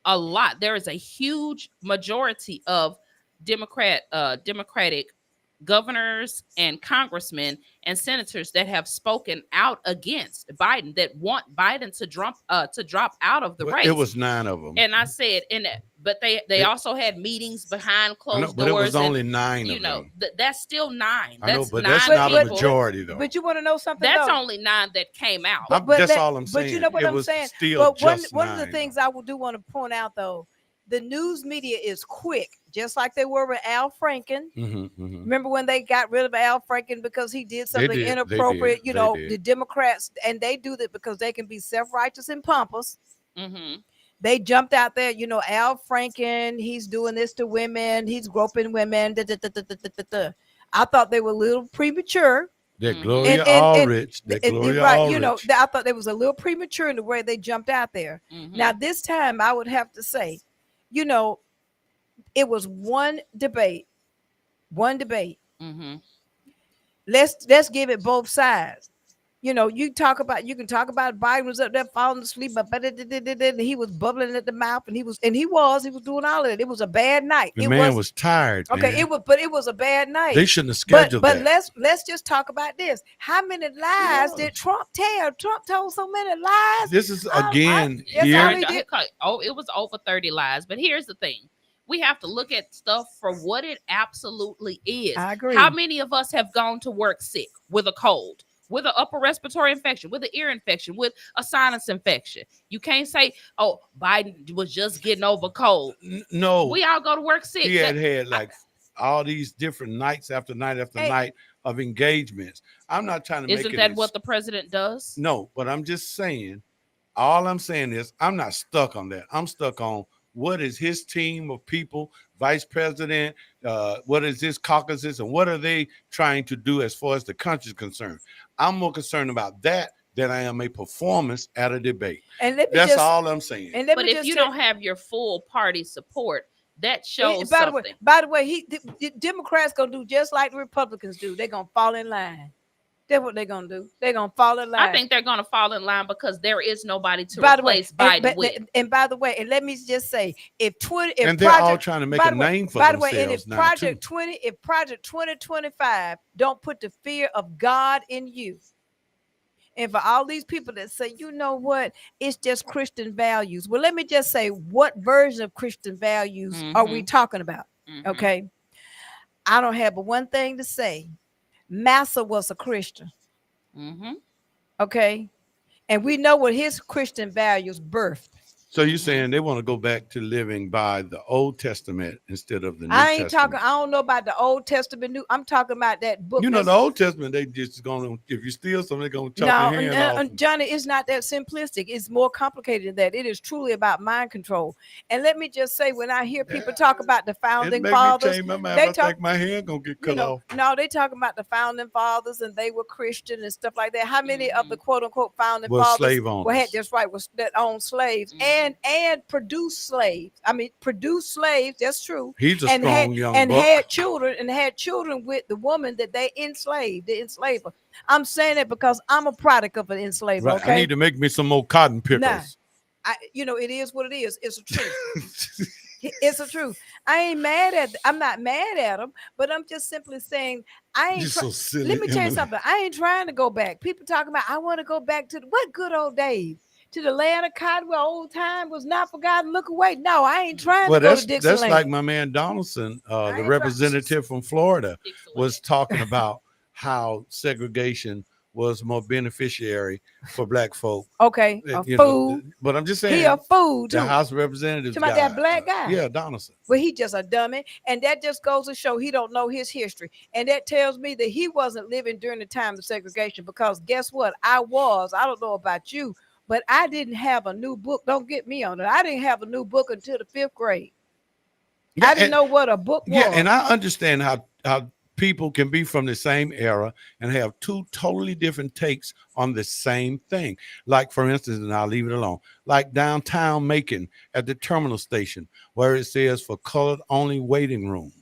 a lot. There is a huge majority of Democratic governors and congressmen and senators that have spoken out against Biden, that want Biden to drop out of the race. It was 9 of them. And I said, but they also had meetings behind closed but doors. It was only 9 of them. That's still 9. I know, but 9 that's not people. a majority, though. But you want to know something? That's only 9 that came out. That's all I'm saying. But you know what I'm saying? Still but one of the things I do want to point out, though, the news media is quick, just like they were with Al Franken. Remember when they got rid of Al Franken because he did something inappropriate? You know, the Democrats, and they do that because they can be self-righteous and pompous. They jumped out there, you know, Al Franken, he's doing this to women, he's groping women. I thought they were a little premature. That Gloria Allrich. Right, you know, I thought they was a little premature in the way they jumped out there. Now, this time I would have to say, you know, it was one debate. Let's give it both sides. You know, you can talk about Biden was up there falling asleep, but he was bubbling at the mouth, and he was doing all of it. It was a bad night. The man was tired. Okay, man. it was a bad night. They shouldn't have scheduled that. But let's just talk about this. How many lies did Trump tell? Trump told so many lies. This is again it was over 30 lies. But here's the thing. We have to look at stuff for what it absolutely is. I agree. How many of us have gone to work sick with a cold, with an upper respiratory infection, with an ear infection, with a sinus infection? You can't say, oh, Biden was just getting over cold. No. We all go to work sick. He had like all these different nights after night after night of engagements. I'm not trying to make it. Isn't that what the president does? No, but I'm just saying, all I'm saying is I'm not stuck on that. I'm stuck on what is his team of people, vice president, what is his caucuses, and what are they trying to do as far as the country is concerned? I'm more concerned about that than I am a performance at a debate. And that's all I'm saying. But if you don't have your full party support, that shows something. By the way, the Democrats gonna do just like the Republicans do. They're gonna fall in line. That's what they're gonna do. They're gonna fall in line. I think they're gonna fall in line because there is nobody to replace Biden with. And by the way, and let me just say, if they're all trying to make a name for themselves. By the way, and if Project 2025 don't put the fear of God in you, and for all these people that say, you know what, it's just Christian values. Well, let me just say, what version of Christian values are we talking about? Okay, I don't have but one thing to say. Massa was a Christian. Okay. And we know what his Christian values birthed. So you're saying they want to go back to living by the Old Testament instead of the New Testament? I don't know about the Old Testament. I'm talking about that book. You know, the Old Testament, they just going to, if you steal something, they're going to chop your hand off. Johnny, it's not that simplistic. It's more complicated than that. It is truly about mind control. And let me just say, when I hear people talk about the founding fathers, I think my hand going to get cut off. No, they talking about the founding fathers and they were Christian and stuff like that. How many of the quote unquote founding fathers slave owners? That owned slaves and produced slaves. I mean, produced slaves. That's true. He's a strong young and buck. had children with the woman that they enslaved. The enslaver. I'm saying it because I'm a product of an enslaver. Right. Okay. I need to make me some more cotton pickers. Nah, it is what it is. It's a truth. It's the truth. I'm not mad at them, but I'm just simply saying I ain't. So silly, let me tell you something. I ain't trying to go back. People talking about I want to go back to what good old days. To the land of cotton where old time was not forgotten. Look away. No, I ain't trying to go to Dixieland. That's like my man Donaldson, the representative from Florida, was talking about how segregation was more beneficiary for black folk. Okay, fool. But I'm just saying, he a fool too. The House of Representatives about that black guy. Yeah, Donaldson. Well, he just a dummy, and that just goes to show he don't know his history, and that tells me that he wasn't living during the time of segregation. Because guess what? I don't know about you. But I didn't have a new book. Don't get me on it. I didn't have a new book until the 5th grade. Yeah, I didn't know what a book was. Yeah, and I understand how people can be from the same era and have two totally different takes on the same thing. Like, for instance, and I'll leave it alone, like downtown Macon at the terminal station, where it says for colored only waiting room.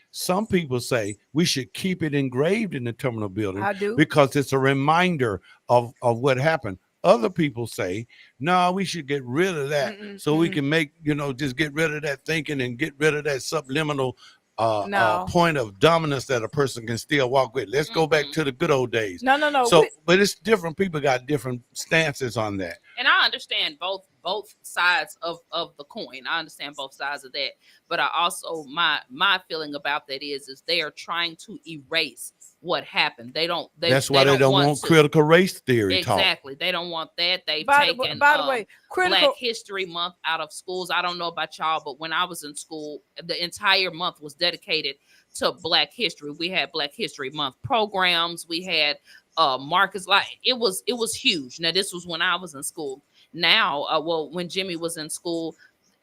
Some people say we should keep it engraved in the terminal building. I do. Because it's a reminder of what happened. other people say, no, we should get rid of that so we can make, just get rid of that thinking and get rid of that subliminal point of dominance that a person can still walk with. Let's go back to the good old days. No. So, but it's different. People got different stances on that. And I understand both sides of the coin. I understand both sides of that. But I also, my feeling about that is they are trying to erase what happened. That's why they don't want critical race theory exactly taught. They don't want that. They've by taken the way, Black History Month out of schools. I don't know about y'all, but when I was in school, the entire month was dedicated to Black history. We had Black History Month programs. We had Marcus, like it was huge. Now this was when I was in school. Now, when Jimmy was in school,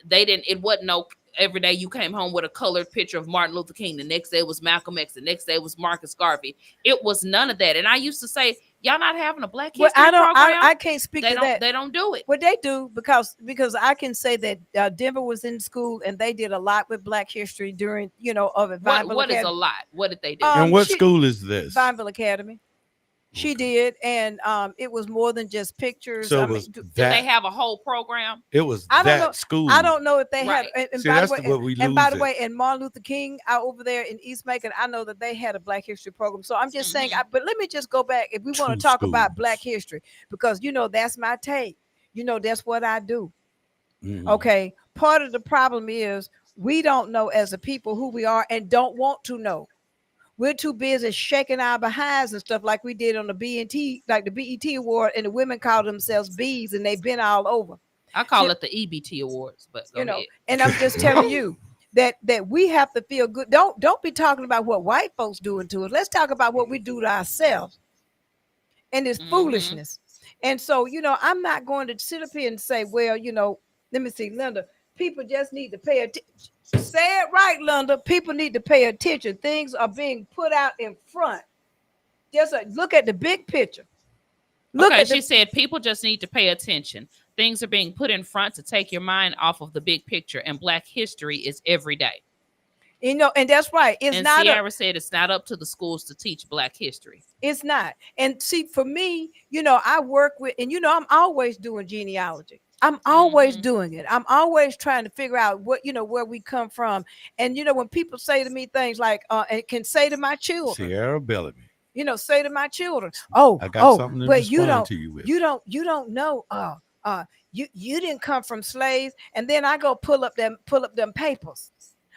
it wasn't no every day you came home with a colored picture of Martin Luther King. The next day was Malcolm X. The next day was Marcus Garvey. It was none of that. And I used to say, y'all not having a Black History program? I can't speak to that. They don't do it. Well, they do because I can say that Denver was in school and they did a lot with Black history during, of it. What is a lot? What did they do? And what school is this? Vineville Academy. She did, and it was more than just pictures. So did they have a whole program? It was school. I don't know if they right. had. And See, by that's the way, what we lose. And by the way, and Martin Luther King out over there in East Macon, I know that they had a Black history program. So I'm just saying. But let me just go back if we want to talk about Black history because that's my take. That's what I do. Okay. Part of the problem is we don't know as a people who we are and don't want to know. We're too busy shaking our behinds and stuff like we did on the BET, like the BET award, and the women call themselves bees, and they've been all over. I call it the EBT awards, but and I'm just telling you that we have to feel good. Don't be talking about what white folks doing to us. Let's talk about what we do to ourselves, and it's foolishness. And so, I'm not going to sit up here and say, well, let me see, Linda. People just need to pay attention. Say it right, Linda. People need to pay attention. Things are being put out in front. Just look at the big picture. She said people just need to pay attention. Things are being put in front to take your mind off of the big picture, and Black history is every day. And that's right. Sierra said it's not up to the schools to teach Black history. It's not. And see, for me, I work with, and I'm always doing genealogy. I'm always doing it. I'm always trying to figure out where we come from. And, when people say to me things like, and can say to my children, Sierra Bellamy, say to my children, I got something to but respond to you with. You don't know, you didn't come from slaves. And then I go pull up them papers,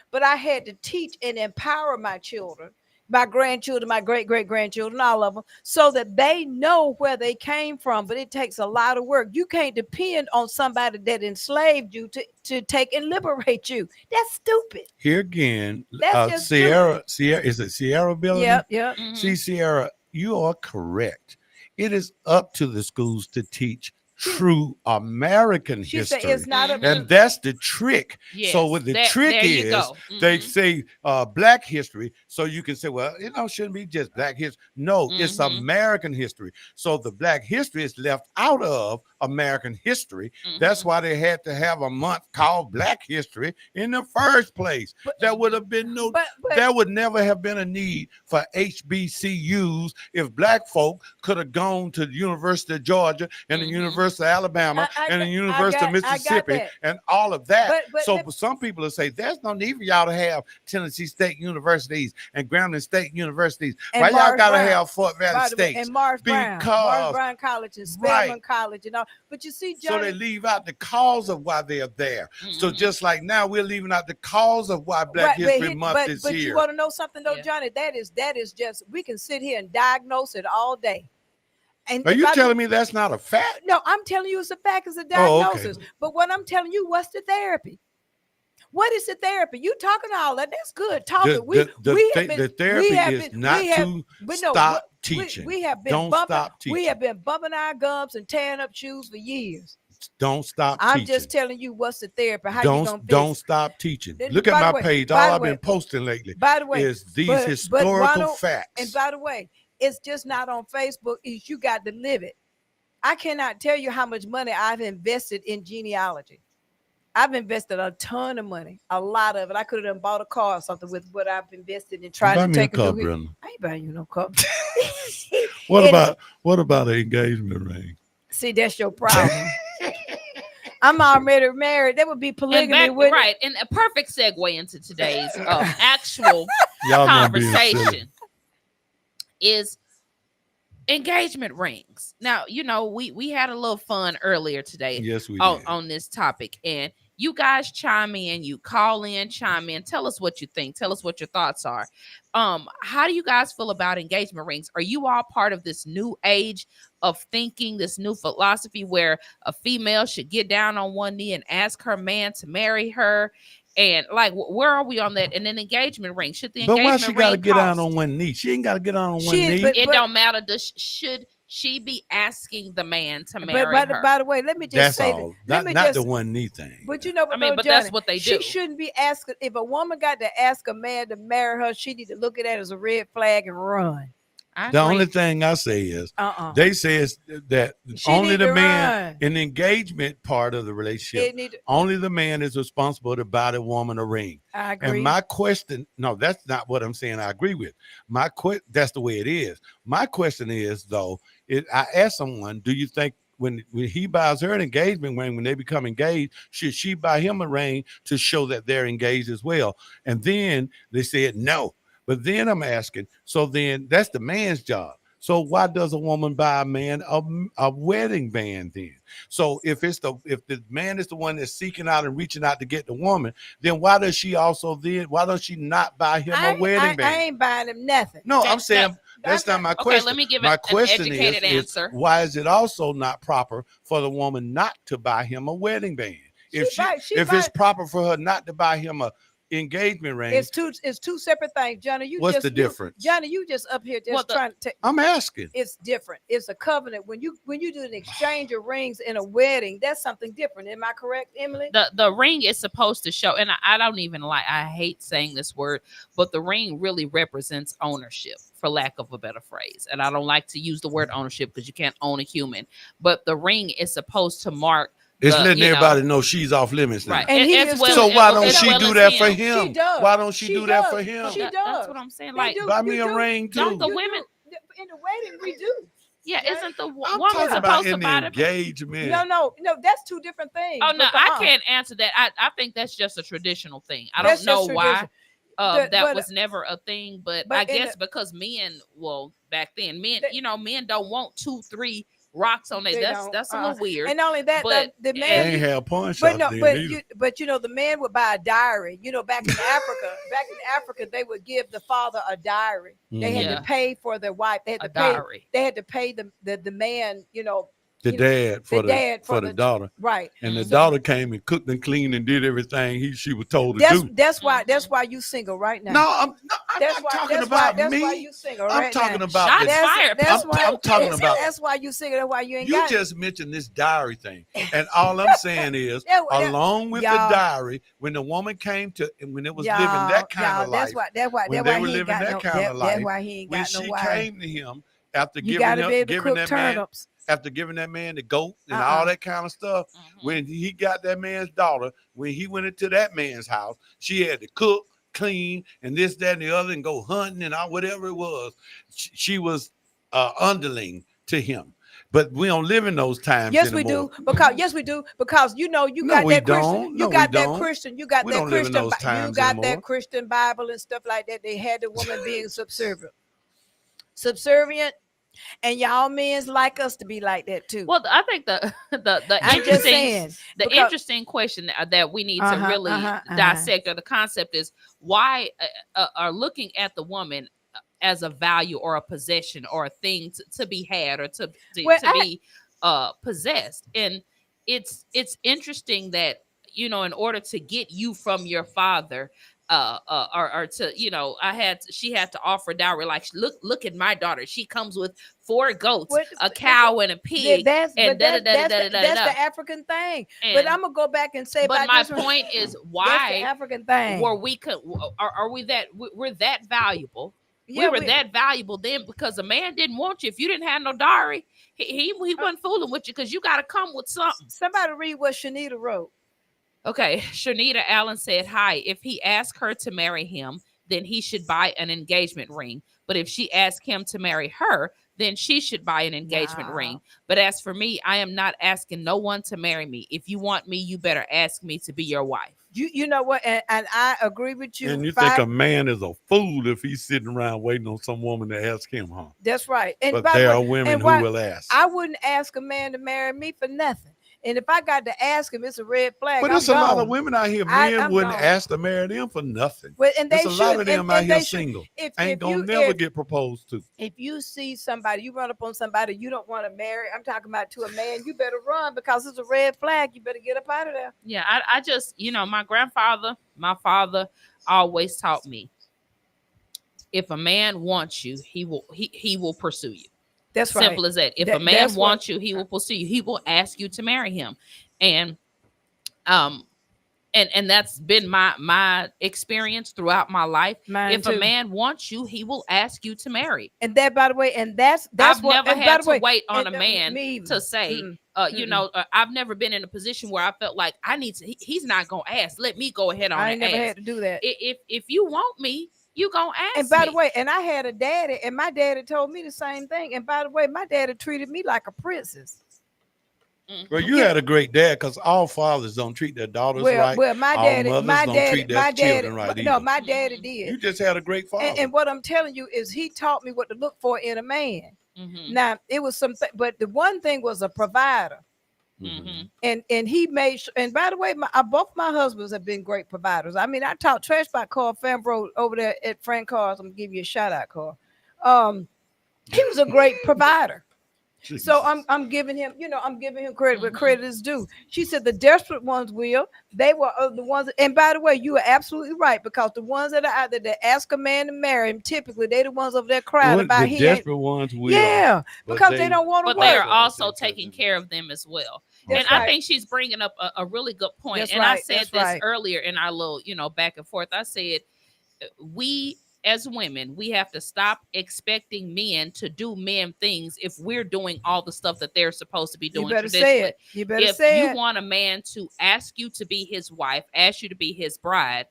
but I had to teach and empower my children, my grandchildren, my great-great-grandchildren, all of them, so that they know where they came from. But it takes a lot of work. You can't depend on somebody that enslaved you to take and liberate you. That's stupid. Here again, That's Sierra, is it Sierra Bellamy? Yep. See, Sierra, you are correct. It is up to the schools to teach true American history. It's not and that's the trick. Yes, so what the trick is, they say Black history, so you can say, well, shouldn't be just Black history. No, it's American history. So the Black history is left out of American history. That's why they had to have a month called Black History in the first place. There would have been there would never have been a need for HBCUs if Black folk could have gone to the University of Georgia and the University of Alabama and the University of Mississippi and all of that. So some people will say there's no need for y'all to have Tennessee State Universities and Grambling State Universities. Why y'all gotta have Fort Valley State? And Morris Brown College and Spelman College and all. But you see, Johnny, so they leave out the cause of why they're there. So just like now we're leaving out the cause of why Black History Month is here. But you want to know something though, Johnny? That is just, we can sit here and diagnose it all day. And are you telling me that's not a fact? No, I'm telling you it's a fact, it's a diagnosis. But what I'm telling you, what's the therapy? What is the therapy? You talking all that? That's good talking. The therapy is not to stop teaching. We have been bumping our gums and tearing up shoes for years. Don't stop teaching. I'm just telling you what's the therapy. How you gonna don't stop teaching. Look at my page. All I've been posting lately is these historical facts. And by the way, it's just not on Facebook. You got to live it. I cannot tell you how much money I've invested in genealogy. I've invested a ton of money, a lot of it. I could have bought a car or something with what I've invested in trying to take a cup, I ain't buying you no cup. What about an engagement ring? See, that's your problem. I'm already married. That would be polygamy, right? And a perfect segue into today's actual conversation is engagement rings. Now, we had a little fun earlier today. Yes, we did. did. On this topic, and you guys chime in, you call in, chime in, tell us what you think, tell us what your thoughts are. How do you guys feel about engagement rings? Are you all part of this new age of thinking, this new philosophy where a female should get down on one knee and ask her man to marry her? And like, where are we on that? And then engagement ring. Should the engagement ring? But why she got to get down on one knee? She ain't got to get down on one knee. It don't matter. Should she be asking the man to marry her? By the way, let me just say that. Not the one knee thing. But but Johnny, that's what they do. She shouldn't be asking. If a woman got to ask a man to marry her, she need to look at that as a red flag and run. The only thing I say is they say that only the man in the engagement part of the relationship, only the man is responsible to buy the woman a ring. I agree. And my question, no, that's not what I'm saying. I agree with that's the way it is. My question is though, I asked someone, do you think when he buys her an engagement ring, when they become engaged, should she buy him a ring to show that they're engaged as well? And then they said no. But then I'm asking, so then that's the man's job. So why does a woman buy a man a wedding band then? So if the man is the one that's seeking out and reaching out to get the woman, then why does she not buy him a wedding band? I ain't buying him nothing. No, I'm saying that's not my question. Okay, let me give my an question educated answer. Why is it also not proper for the woman not to buy him a wedding band? If it's proper for her not to buy him a engagement ring, it's two separate things, Johnny. What's the difference? Johnny, you just up here trying to I'm asking. It's different. It's a covenant. When you do an exchange of rings in a wedding, that's something different. Am I correct, Emily? The ring is supposed to show, and I don't even I hate saying this word, but the ring really represents ownership, for lack of a better phrase. And I don't like to use the word ownership because you can't own a human, but the ring is supposed to mark. It's letting everybody know she's off limits now. Right. And so why don't she do that for him? Why don't she do that for him? She does. That's what I'm saying. Like, buy me a ring too. Don't the women in the wedding we do? Yeah, isn't the woman supposed to buy the engagement? No, that's two different things. Oh no, I can't answer that. I think that's just a traditional thing. I don't know why that was never a thing, but I guess because men, back then, men don't want 2-3 rocks on it. That's a little weird. And not only that, but the man ain't have pawn shops. But the man would buy a diary. Back in Africa, they would give the father a diary. They had to pay for their wife. They had to pay diary. They had to pay the man. The dad for the daughter, right? And the daughter came and cooked and cleaned and did everything she was told to do. That's why you single right now. No, I'm not talking about me. That's why you single I'm right talking now. about shots fired. I'm talking about. That's why you single. That's why you ain't. You just mentioned this diary thing, and all I'm saying is, along with the diary, when the woman came to, and when it was living that kind of life, that's why he ain't got no. That's why he ain't got no wife. When she came to him after giving that man. After giving that man the goat and all that kind of stuff, when he got that man's daughter, when he went into that man's house, she had to cook, clean, and this, that, and the other, and go hunting and all, whatever it was. She was underling to him. But we don't live in those times anymore. We do. Because you got that Christian. You got that Christian. You got that Christian. You got that Christian Bible and stuff like that. They had the woman being subservient. And y'all men's like us to be like that too. Well, I think the interesting question that we need to really dissect, or the concept, is why are looking at the woman as a value or a possession or a thing to be had or to be possessed. And it's interesting that in order to get you from your father, or to she had to offer dowry. Like, look at my daughter, she comes with 4 goats, a cow, and a pig. That's the African thing. But I'm gonna go back and say, but my point is, why the African thing? We're that valuable? We were that valuable then because a man didn't want you. If you didn't have no dowry, he wasn't fooling with you, because you got to come with something. Somebody read what Shanita wrote. Okay, Shanita Allen said, hi, if he asked her to marry him, then he should buy an engagement ring. But if she asked him to marry her, then she should buy an engagement ring. But as for me, I am not asking no one to marry me. If you want me, you better ask me to be your wife. You know what? And I agree with you. And you think a man is a fool if he's sitting around waiting on some woman to ask him, huh? That's right. And but there are women who will ask. I wouldn't ask a man to marry me for nothing. And if I got to ask him, it's a red flag. But there's a lot of women out here, men wouldn't ask to marry them for nothing. Well, and there's a lot of them out here single. Ain't gonna never get proposed to. If you see somebody, you run up on somebody you don't want to marry, I'm talking about to a man, you better run because it's a red flag. You better get up out of there. Yeah, I just, my grandfather, my father always taught me, if a man wants you, he will pursue you. That's right. Simple as that. If a man wants you, he will pursue you. He will ask you to marry him. And that's been my experience throughout my life. If a man wants you, he will ask you to marry. And that, by the way, and that's I've what, never had to way, wait on a man to say, I've never been in a position where I felt like I need to. He's not gonna ask. Let me go ahead on. I ain't never had to do that. If you want me, you gonna ask. And by the way, and I had a daddy, and my daddy told me the same thing. And by the way, my daddy treated me like a princess. Well, you had a great dad, because all fathers don't treat their daughters right. Well, my daddy don't treat their children right. No, my daddy did. You just had a great father. And what I'm telling you is, he taught me what to look for in a man. Mm-hmm. Now, it was something, but the one thing was a provider. Mm-hmm. And he made sure, and by the way, both my husbands have been great providers. I mean, I talked trash about Carl Fambro over there at Frank Carr's. I'm gonna give you a shout out, Carl. He was a great provider. So I'm giving him, I'm giving him credit where credit is due. She said the desperate ones will. They were the ones. And by the way, you are absolutely right, because the ones that are out there that ask a man to marry him, typically they're the ones over there crying about the desperate ones will. Yeah, because they don't want to work. But they are also taking care of them as well. That's I think she's bringing up a really good point. That's and right. I said this earlier in our little, back and forth. I said, we as women, we have to stop expecting men to do men things if we're doing all the stuff that they're supposed to be doing. You better say it. You better say it. If you want a man to ask you to be his wife, ask you to be his bride,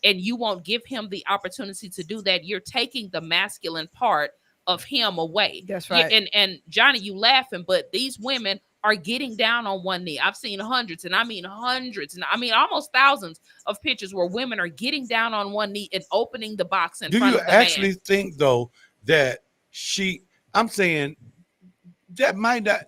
and you won't give him the opportunity to do that, you're taking the masculine part of him away. That's right. And Johnny, you laughing, but these women are getting down on one knee. I've seen hundreds, and I mean almost thousands of pictures where women are getting down on one knee and opening the box in front of the man. Do you actually think, though, that I'm saying that might not,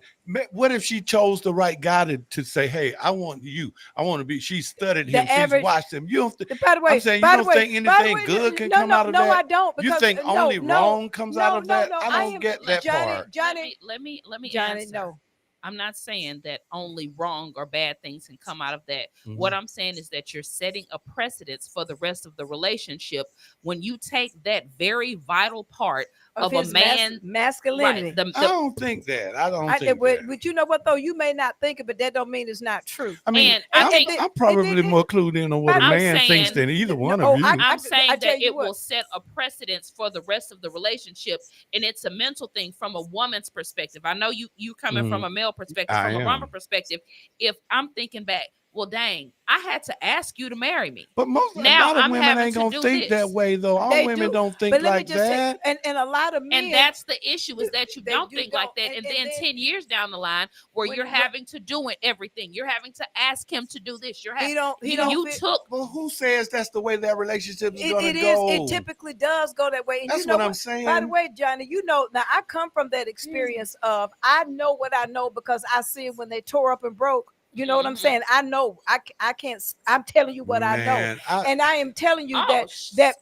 what if she chose the right guy to say, hey, I want to be, she studied him, she's watched him. You don't by the way, I'm saying, you don't think anything good can come out of that? No, I don't. You think only wrong comes out of that? I don't get that part. Johnny, let me Johnny, answer. no. I'm not saying that only wrong or bad things can come out of that. Mm-hmm. What I'm saying is that you're setting a precedence for the rest of the relationship when you take that very vital part of a man's masculinity. Right, I don't think that. I don't think that. But you know what, though? You may not think it, but that don't mean it's not true. I mean, I'm probably more clued in on what a man thinks than either one of you. I'm saying that it will set a precedence for the rest of the relationship, and it's a mental thing from a woman's perspective. I know you coming from a male perspective, from a woman perspective. If I'm thinking back, well, dang, I had to ask you to marry me. But a lot of women ain't gonna think that way, though. All women don't think like that. And a lot of men. And that's the issue, is that you don't think like that. And then 10 years down the line, where you're having to do everything, you're having to ask him to do this. You're having Well, who says that's the way that relationship is going to go? It typically does go that way. And that's what I'm saying. By the way, Johnny, now I come from that experience of, I know what I know because I see it when they tore up and broke. You know what I'm saying? I know. I can't. I'm telling you what I know, and I am telling you that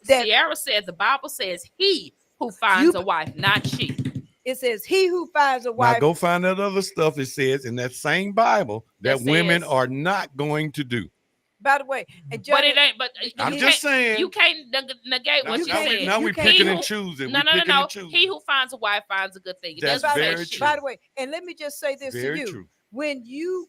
Sierra said the Bible says he who finds a wife, not she. It says he who finds a wife. Now go find that other stuff. It says in that same Bible that women are not going to do. By the way, and Johnny, but it ain't. But I'm just saying you can't negate what you said. Now we picking and choosing. No. He who finds a wife finds a good thing. That's very true. By the way, and let me just say this to you. True. When you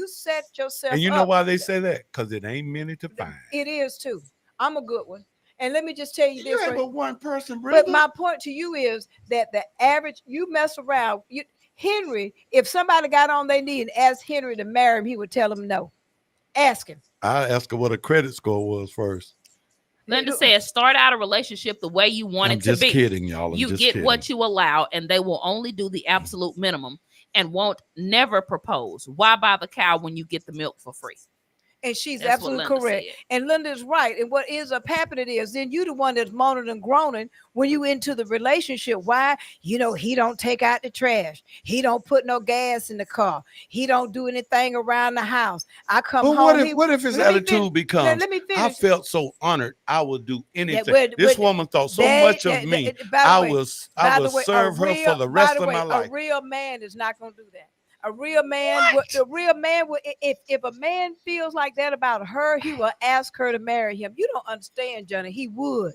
set yourself and you know why they say that? Because it ain't many to find. It is too. I'm a good one. And let me just tell you this. You ain't but one person, brother. But my point to you is that the average, you mess around. Henry, if somebody got on their knee and asked Henry to marry him, he would tell him no. Ask him. I ask her what her credit score was first. Linda says, start out a relationship the way you want it to be. I'm just kidding, y'all. You get what you allow, and they will only do the absolute minimum and won't never propose. Why buy the cow when you get the milk for free? And she's That's absolutely correct. said. And Linda's right. And what ends up happening is then you the one that's moaning and groaning when you into the relationship. Why? You know, he don't take out the trash. He don't put no gas in the car. He don't do anything around the house. I come home. What if his attitude becomes, I felt so honored, I will do anything. This woman thought so much of me. I will serve her for the rest of my life. A real man is not going to do that. A real man, if a man feels like that about her, he will ask her to marry him. You don't understand, Johnny. He would.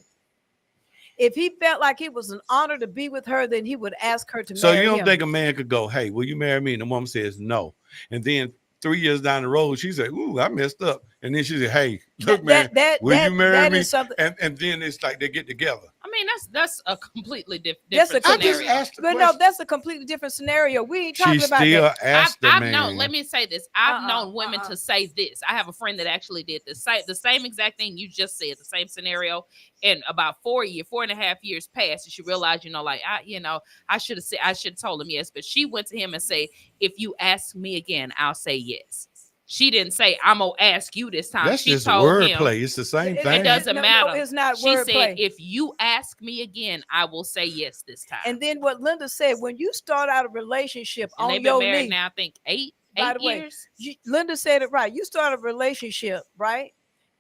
If he felt like it was an honor to be with her, then he would ask her to marry him. So you don't think a man could go, hey, will you marry me? And the woman says no. And then 3 years down the road, she said, ooh, I messed up. And then she said, hey, look, man, will you marry me? And then it's like they get together. I mean, that's a completely different scenario. But no, that's a completely different scenario. We ain't talking about that. I've known, let me say this. I've known women to say this. I have a friend that actually did this. The same exact thing you just said, the same scenario. And about 4.5 years passed, and she realized, I should have told him yes. But she went to him and said, if you ask me again, I'll say yes. She didn't say, I'm going to ask you this time. That's she just told wordplay. him, it's the same thing. It doesn't matter. No, it's not she wordplay. said, if you ask me again, I will say yes this time. And then what Linda said, when you start out a relationship and on they've your been married knee, now, I think eight years. Linda said it right. You start a relationship, right?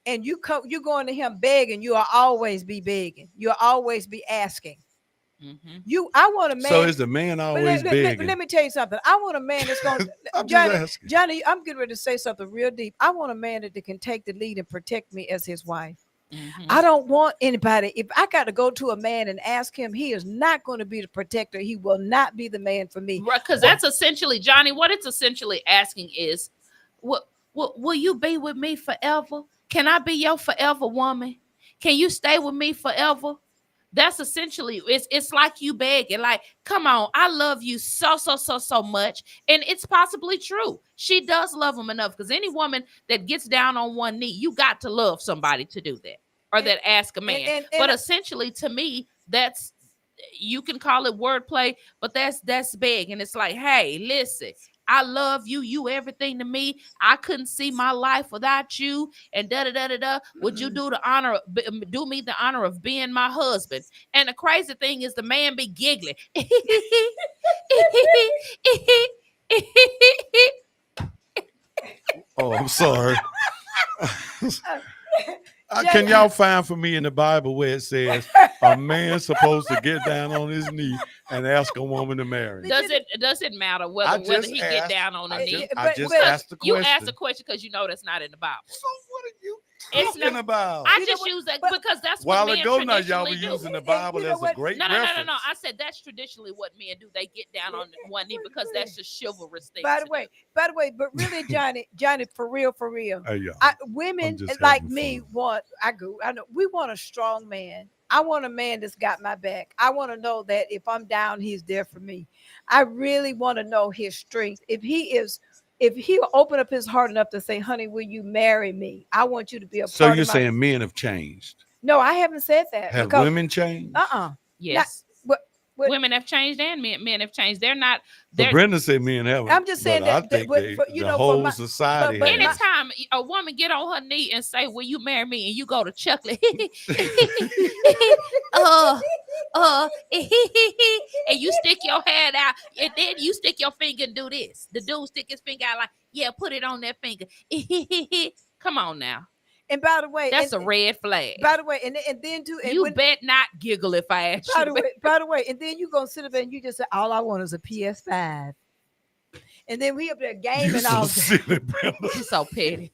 And you going to him begging, you'll always be begging. You'll always be asking. Mm-hmm. I want a man. So is the man always begging? Let me tell you something. I want a man that's going to Johnny, I'm getting ready to say something real deep. I want a man that can take the lead and protect me as his wife. Mm-hmm. I don't want anybody. If I got to go to a man and ask him, he is not going to be the protector. He will not be the man for me. Right, because that's essentially, Johnny, what it's essentially asking is, will you be with me forever? Can I be your forever woman? Can you stay with me forever? That's essentially, it's like you begging, like, come on, I love you so much. And it's possibly true. She does love him enough, because any woman that gets down on one knee, you got to love somebody to do that, or that ask a man. But essentially, to me, that's, you can call it wordplay, but that's big. And it's like, hey, listen, I love you. You everything to me. I couldn't see my life without you. And Would you do me the honor of being my husband? And the crazy thing is, the man be giggling. Oh, I'm sorry. Can y'all find for me in the Bible where it says a man's supposed to get down on his knee and ask a woman to marry? Does it matter whether he get down on the knee? I just asked the question. You asked the question because you know that's not in the Bible. So what are you talking about? I just use that because that's what men traditionally traditionally y'all were using the Bible as a great reference. No. I said that's traditionally what men do. They get down on one knee because that's the chivalrous thing. By the way, but really, Johnny, for real, women like me we want a strong man. I want a man that's got my back. I want to know that if I'm down, he's there for me. I really want to know his strength. If he'll open up his heart enough to say, honey, will you marry me? I want you to be a part of So you're saying men have changed? No, I haven't said that. Have women changed? Yes. Women have changed and men have changed. They're not. But Brenda said men haven't. I'm just saying that. I think the whole society. But anytime a woman get on her knee and say, "Will you marry me?" and you go to chuckling, and you stick your head out, and then you stick your finger and do this. The dude stick his finger out like, "Yeah, put it on that finger." Come on now. And by the way, that's a red flag. By the way, and then too, you bet not giggle if I ask you. By the way, and then you gonna sit up there and you just say, all I want is a PS5. And then we up there gaming all day. She's so petty.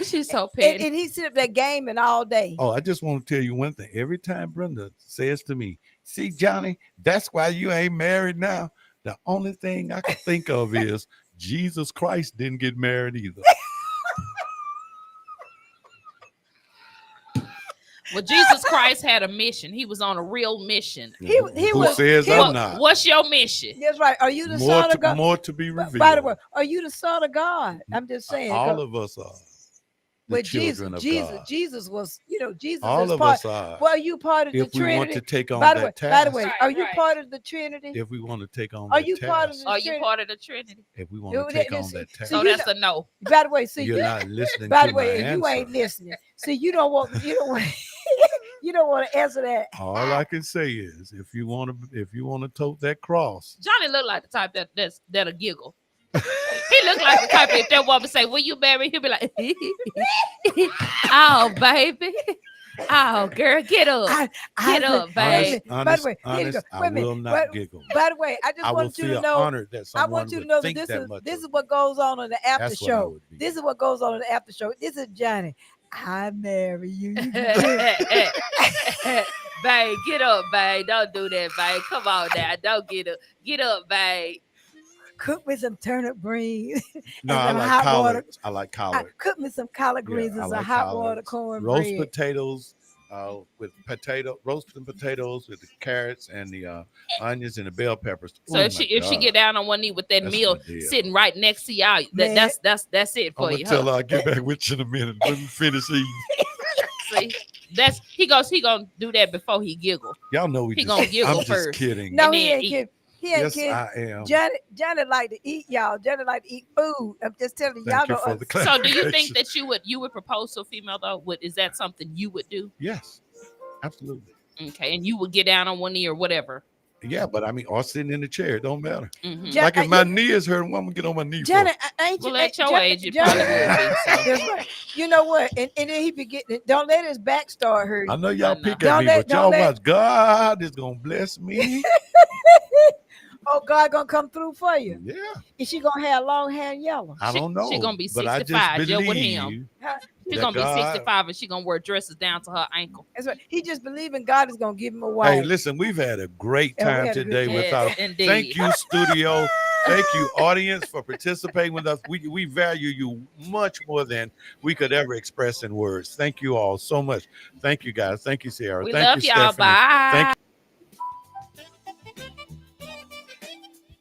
She's so petty. And he sit up there gaming all day. Oh, I just want to tell you one thing. Every time Brenda says to me, see, Johnny, that's why you ain't married now. The only thing I can think of is Jesus Christ didn't get married either. Well, Jesus Christ had a mission. He was on a real mission. Who says I'm not? What's your mission? That's right. Are you the son of God? More to be revealed. By the way, are you the son of God? I'm just saying. All of us are. the Well, children of God. Jesus was, Jesus All is of part. us are. Well, you part of the If we want Trinity. to take on By the that way, task, are you part of the Trinity? if we want to take on Are that you part of task, the Are you Trinity? part of the Trinity? if we want to take on that task, So that's a no. By the way, see, you're not listening by to the my way, you ain't answer. listening. See, you don't want you don't want to answer that. All I can say is, if you want to tote that cross, Johnny look like the type that'll giggle. He look like the type if that woman say, "Will you marry?" He'll be like, "Oh, baby, oh, girl, get up, get up, babe." By the way, honest, I will not giggle. By the way, I just want you to know. Honored that I want you to know that this is what goes on in the after show. This is what goes on in the after show. This is Johnny. I marry you. Babe, get up, babe. Don't do that, babe. Come on now. Don't get up. Get up, babe. Cook me some turnip greens. No, I like collards. I like collards. Cook me some collard greens and some hot water cornbread. Roast potatoes with roasted potatoes with the carrots and the onions and the bell peppers. So if she get down on one knee with that meal sitting right next to y'all, that's it for you. Tell her I'll get back with you in a minute. Let me finish eating. See, he gonna do that before he giggle. Y'all know he gonna giggle I'm first. Just kidding. No, he ain't kidding. Yes, I am. Johnny like to eat, y'all. Johnny like to eat food. I'm just telling y'all. So do you think that you would propose to a female though? Is that something you would do? Yes, absolutely. Okay, and you would get down on one knee or whatever. Yeah, but I mean, or sitting in the chair, it don't matter. Mm-hmm. Like if my knee is hurting, I'm gonna get on my knee. Johnny, well, at your age, you probably would be. So. Right. You know what? And then he be getting it. Don't let his back start hurting. I know y'all pick at me, but y'all watch. God is gonna bless me. Oh, God gonna come through for you. Yeah. Is she gonna have long hair and yellow? I don't know. She gonna be 65 just with him. She's gonna be 65 and she gonna wear dresses down to her ankle. That's right. He just believing God is gonna give him a wife. Hey, listen, we've had a great time today with our. Indeed. Thank you, studio. Thank you, audience, for participating with us. We value you much more than we could ever express in words. Thank you all so much. Thank you, guys. Thank you, Sarah. We Thank love you, y'all. Stephanie. Bye. Thank you.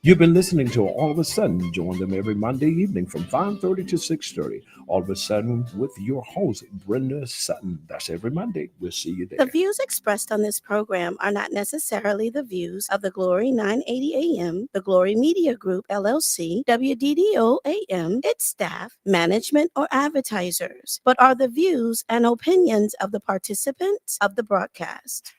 You've been listening to All of a Sudden. Join them every Monday evening from 5:30 to 6:30. All of a Sudden with your host, Brenda Sutton. That's every Monday. We'll see you there. The views expressed on this program are not necessarily the views of the Glory 980 AM, the Glory Media Group, LLC, WDDO AM, its staff, management, or advertisers, but are the views and opinions of the participants of the broadcast.